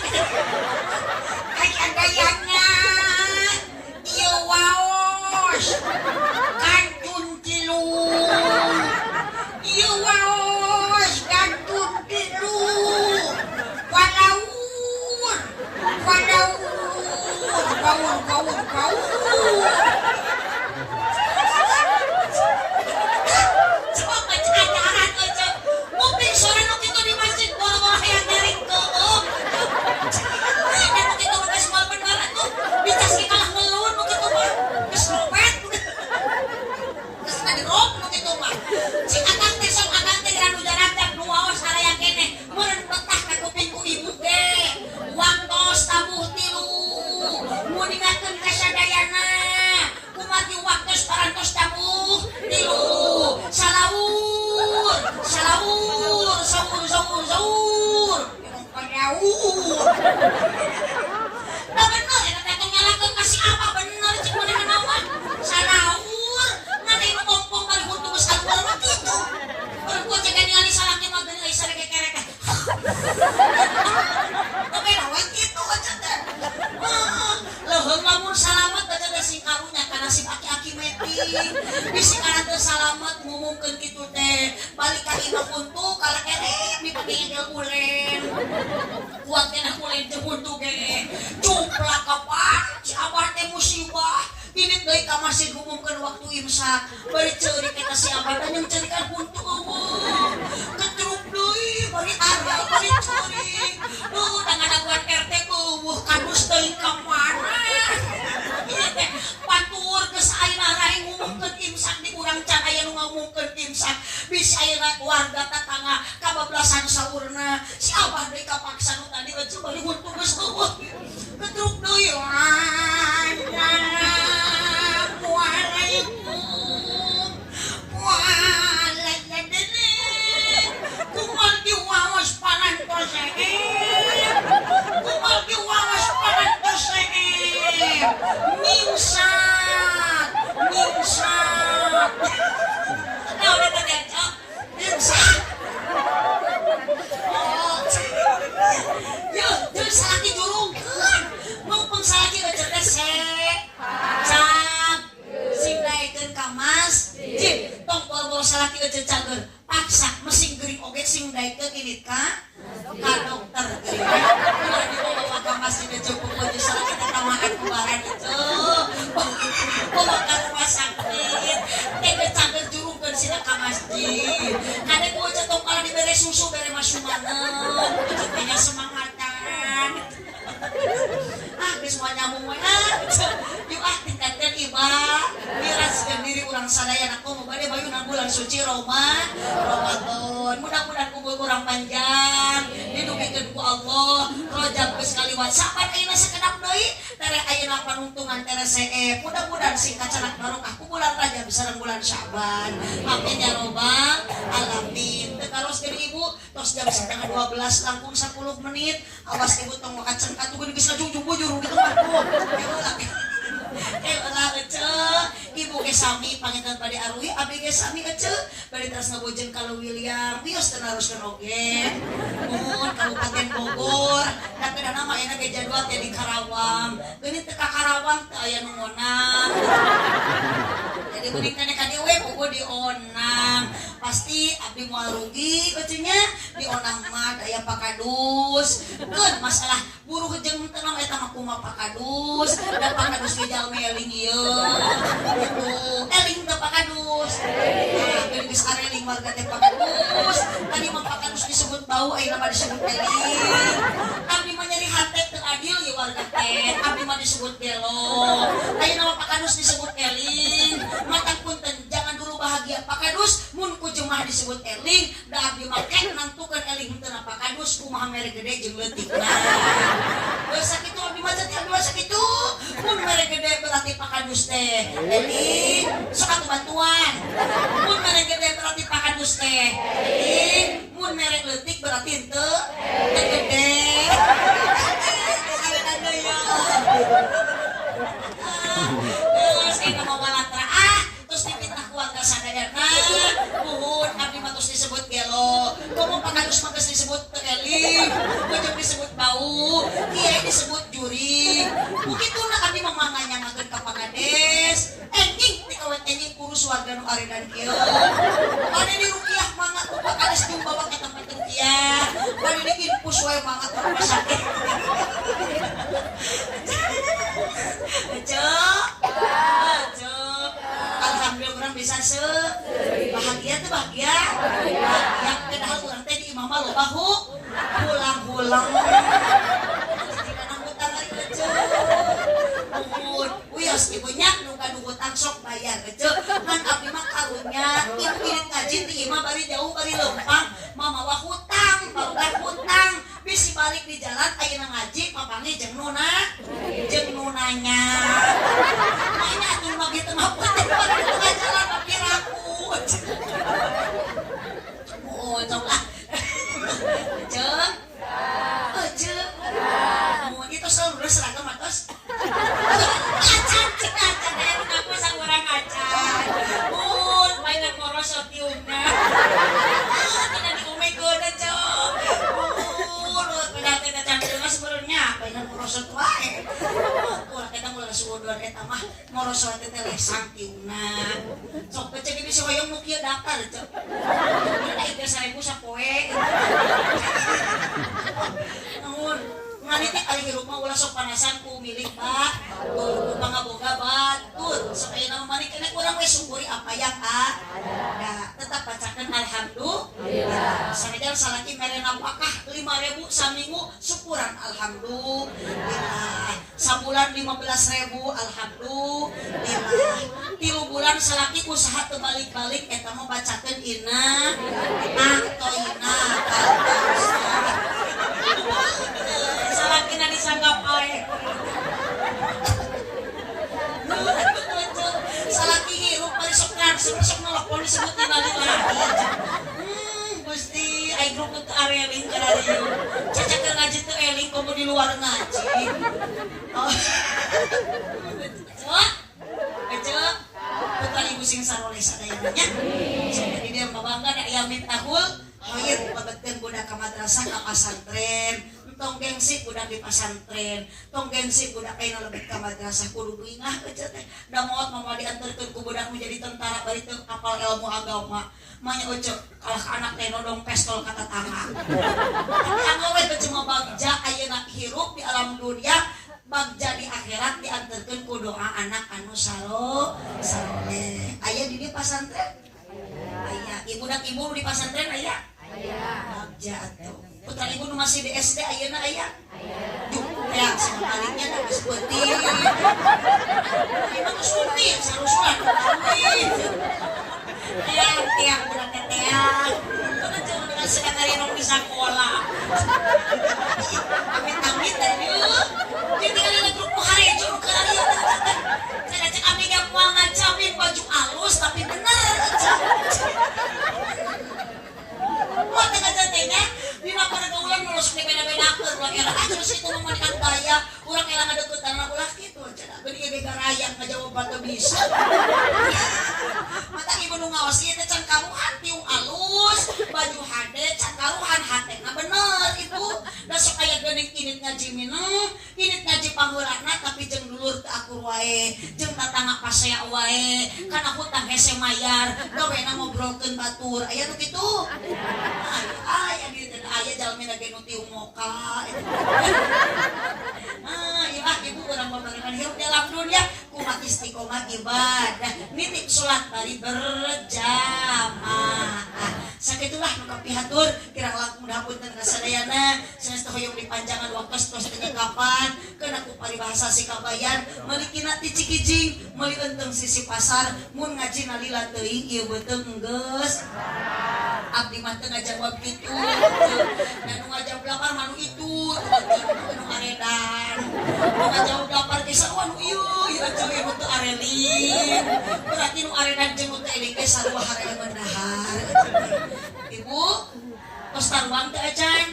Daud. Nah bener ya teteh nyalakeun kasih apa bener cik mana naon sanaur nanti nu ompong bari huntu geus kaluar mah kitu. Berku cek ningali salaki mah geus aya kerek. Tapi naon kitu aja teh. Leuheung lamun salamet aja teh sing karunya kana si aki-aki meeting. Bisi kana teu salamet ngumumkeun kitu teh. Balik ka imah huntu kala kerek dipake engel ulen. Kuat kena ulen teh huntu ge. Cuplak kapan si abah teh musibah. Ini deui ka masjid ngumumkeun waktu imsak. Bari ceurik eta si abah teh jeung ceurikan huntu eueuh. Ketruk deui bari ada bari ceurik. Dangan-dangan RT eueuh kadus deui ka mana. Ieu teh batur geus ayeuna rae ngumumkeun imsak di urang can aya nu ngumumkeun imsak. Bisa ayeuna warga tetangga kabablasan saurna. Si abah deui kapaksa nu tadi aja bari huntu geus eueuh. Ketruk deui. Salaki aja cager paksa mesin gering oge sing daikeun ini ka dokter gering ulah dibawa ka masjid aja pokoknya salaki teh tamahan kubaran itu bawa ka rumah sakit teh cager jurungkeun sina ka masjid kade ku aja tong kala dibere susu bere masumaneun aja teh semangatan geus moal nyambung we yuk tingkatkeun iba miraskeun diri urang sadaya aku bade bayuna bulan suci Ramadan. Mudah-mudahan umur urang panjang didugikeun ku Allah. Rajab geus kaliwat. Sapan ayeuna sakedap deui tere ayeuna panuntungan tere seueur. Mudah-mudahan singkat canak barokah ku bulan Rajab sareng bulan Syaban. Amin ya robbal alamin. Teu karos geuning ibu tos jam 11:30 langkung 10 menit. Awas ibu tong makan katugeun geus ngajujung bujur di tempatku. Ulah ece ibu ge sami panginten pada arwi abi ge sami ece bari terus ngabojeng ka William wios teu naruskeun oge mun Kabupaten Bogor tapi dana mah aya ge jadwal teh di Karawang geuni teu ka Karawang teu aya nu ngonang jadi mending kana ka dieu we bogo di Onang pasti abdi moal rugi ecenya di Onang mah aya pakadus keun masalah buruh jeung teu nama eta mah kumaha pakadus da pakadus ge jalmi eling ieu gitu eling teh pakadus nah geus geus areling warga teh pakadus tadi mah pakadus disebut bau ayeuna mah disebut eling abdi mah nyari hate teu adil ye warga teh abdi mah disebut belok ayeuna mah pakadus disebut eling matang punten jangan dulu bahagia pakadus mun ku jemaah disebut eling da abdi mah kek nantukeun eling teu na pakadus kumaha mere gede jeung leutikna geus sakitu abdi mah jadi abdi mah sakitu mun mere gede berarti pakadus teh eling sok atuh bantuan mun mere gede berarti pakadus teh eling mun mere leutik berarti henteu teu gede ada ya terus eta mah walatra terus dipitnah keluarga sadayana nuhun abdi mah terus disebut gelo komo pakadus mah geus disebut teu eling ujung disebut bau kiai disebut juri begituna abdi mah manganyangakeun ka pangades enjing dikawet enjing kurus warga nu aredan kieu bade di rukiah mangga ku pakades jeung bawa ka tempat rukiah bade di infus wae mangga ka rumah sakit alhamdulillah urang bisa bahagia tuh bahagia padahal urang teh di imam mah loba pulang-pulang wios ibunya nuka nugutan sok bayar kecil kan abdi mah karunya irit ngaji di imah bari jauh bari lempang mamawa hutang barudak hutang bisi balik di jalan ayeuna ngaji papangi jeung nunanya makanya atuh mah kitu mah penting bari tengah jalan abdi rakut oh cok lah cek morosot wae. Ulah kita mulai suudon eta mah morosot teh teh sangtiuna. Sok cek bisa hoyong nu kieu daftar cek. Kita itu 1000 sapoe. Namun ngali teh ari hirup mah ulah sok panasan ku milik Pak. Ku pangaboga batur. Sok ayeuna mah kene urang we syukuri apa yang ada. Tetap bacakeun alhamdulillah. Sanejan salaki mere napakah 5.000 saminggu syukuran alhamdulillah. Sabulan 15.000 alhamdulillah. 3 bulan salaki usaha teu balik-balik eta mah bacakeun inna atoina salakina disanggap ae. Salaki hirup bari sok langsung sok nelpon disebut innalillahi. Gusti ai grup teu areling kana dieu. Cacak keur ngaji teu eling komo di luar ngaji. Oh. Cek. Putra ibu sing saroleh sadayana nya. Jadi dia babangga da yamin tahul hoyet babetkeun budak ka madrasah ka pasantren. Tong gengsi budak di pasantren, tong gengsi budak ayeuna lebet ka madrasah kudu ingah ece teh. Da maot mah dianterkeun ku budak menjadi tentara bari teu apal ilmu agama. Manya ece kalah ka anak teh nodong pistol ka tatangga. Tapi anggo we teh cuma bagja ayeuna hirup di alam dunia, bagja di akhirat dianterkeun ku doa anak anu saleh. Aya di pasantren? Aya. Ibu dak ibu di pasantren aya? Aya. Bagja atuh. Putra ibu nu masih di SD ayeuna aya? Aya. Ya, sebaliknya da geus peuting. Ibu nu sunni sarusulan tiang budak teteang. Kudu jangan dengan sekali nu bisa sekolah. Amit-amit dari jadi kali grup harejo nu kalian cenah cek abdi ge moal ngacamin baju alus tapi bener. Buat tengah-tengahnya dina pergaulan mulus beda-bedakeun ulah era terus itu memanikan daya urang ela ngadeukeut anak ulah kitu cenah beuni ge garayang ngajawab teu bisa. Mata ibu nu ngaos ieu teh can karuhan tiung alus baju hade can karuhan hatena bener ibu da sok aya geuning init ngaji mineng init ngaji pangeulana tapi jeung dulur teu akur wae jeung tatangga pasea wae kana hutang hese mayar gawena ngobrolkeun batur aya nu kitu. Aya di aya jalmi lagi nu tiung moka. Iya ibu urang pamarikan hirup dalam dunia kumat istiqomah ibadah nitip salat bari berjamaah. Sakitulah nu kapihatur kirang langkung hapunten kasadayana sanes hoyong dipanjangan waktu tos teu kapan keuna ku paribahasa si kabayan meuli kina ti Cikijing meuli enteng sisi pasar mun ngaji nalila teuing ieu beuteung geus abdi mah teu ngajawab kitu. Dan nu ngajawab lapar mah nu itu nu aredan. Nu ngajawab lapar ge sarua nu ieu cewek nu teu arelin. Berarti nu aredan jeung nu teu eling ge sarua hareuy mendahar. Ibu tos taruang teu acan?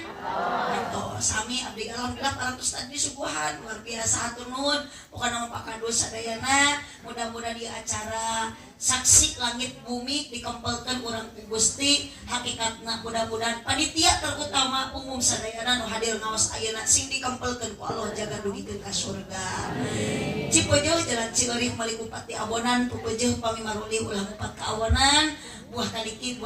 Tos sami abdi alhamdulillah parantos tadi subuhan luar biasa hatur nuhun pokona mah pakadus sadayana mudah-mudahan di acara saksi langit bumi dikempelkeun urang ku Gusti hakikatna mudah-mudahan panitia terutama umum sadayana nu hadir ngaos ayeuna sing dikempelkeun ku Allah jaga dugikeun ka surga. Cipeueuh jalan Cileurih Malikupati Abonan pupeueuh pamimaruli ulah 4 kaawonan buah kaliki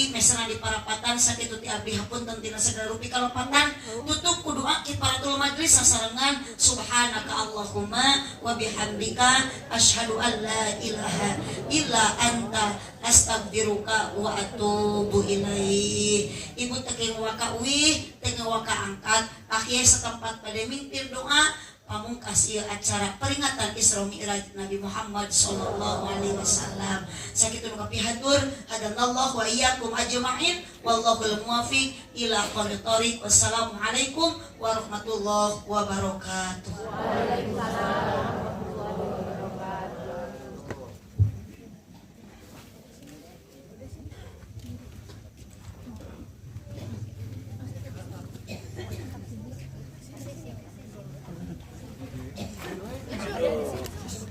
mesana di parapatan sakitu ti abdi hapunten tina segala rupi kalopatan tutup ku doa ki paratul majlis sasarengan subhanaka Allahumma wa bihamdika asyhadu an la ilaha illa anta astaghfiruka wa atubu ilaih. Ibu teu waka uih teu waka angkat akhir setempat pada mimpin doa pamungkas ieu acara peringatan Isra Mi'raj Nabi Muhammad sallallahu alaihi wasallam. Sakitu nu kapihatur hadanallahu wa iyyakum ajma'in wallahul muwaffiq ila aqwamit thoriq. Wassalamualaikum warahmatullahi wabarakatuh. Waalaikumsalam.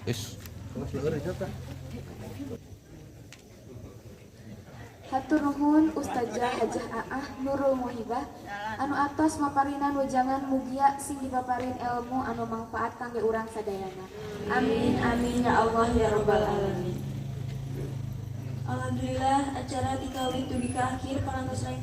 Is. Hatur nuhun Ustazah Hajah Aah Nurul Muhibah anu atos maparinan wejangan mugia sing dipaparin ilmu anu manfaat kangge urang sadayana. Amin amin ya Allah ya rabbal alamin. Alhamdulillah acara tika witu di akhir parangtos lain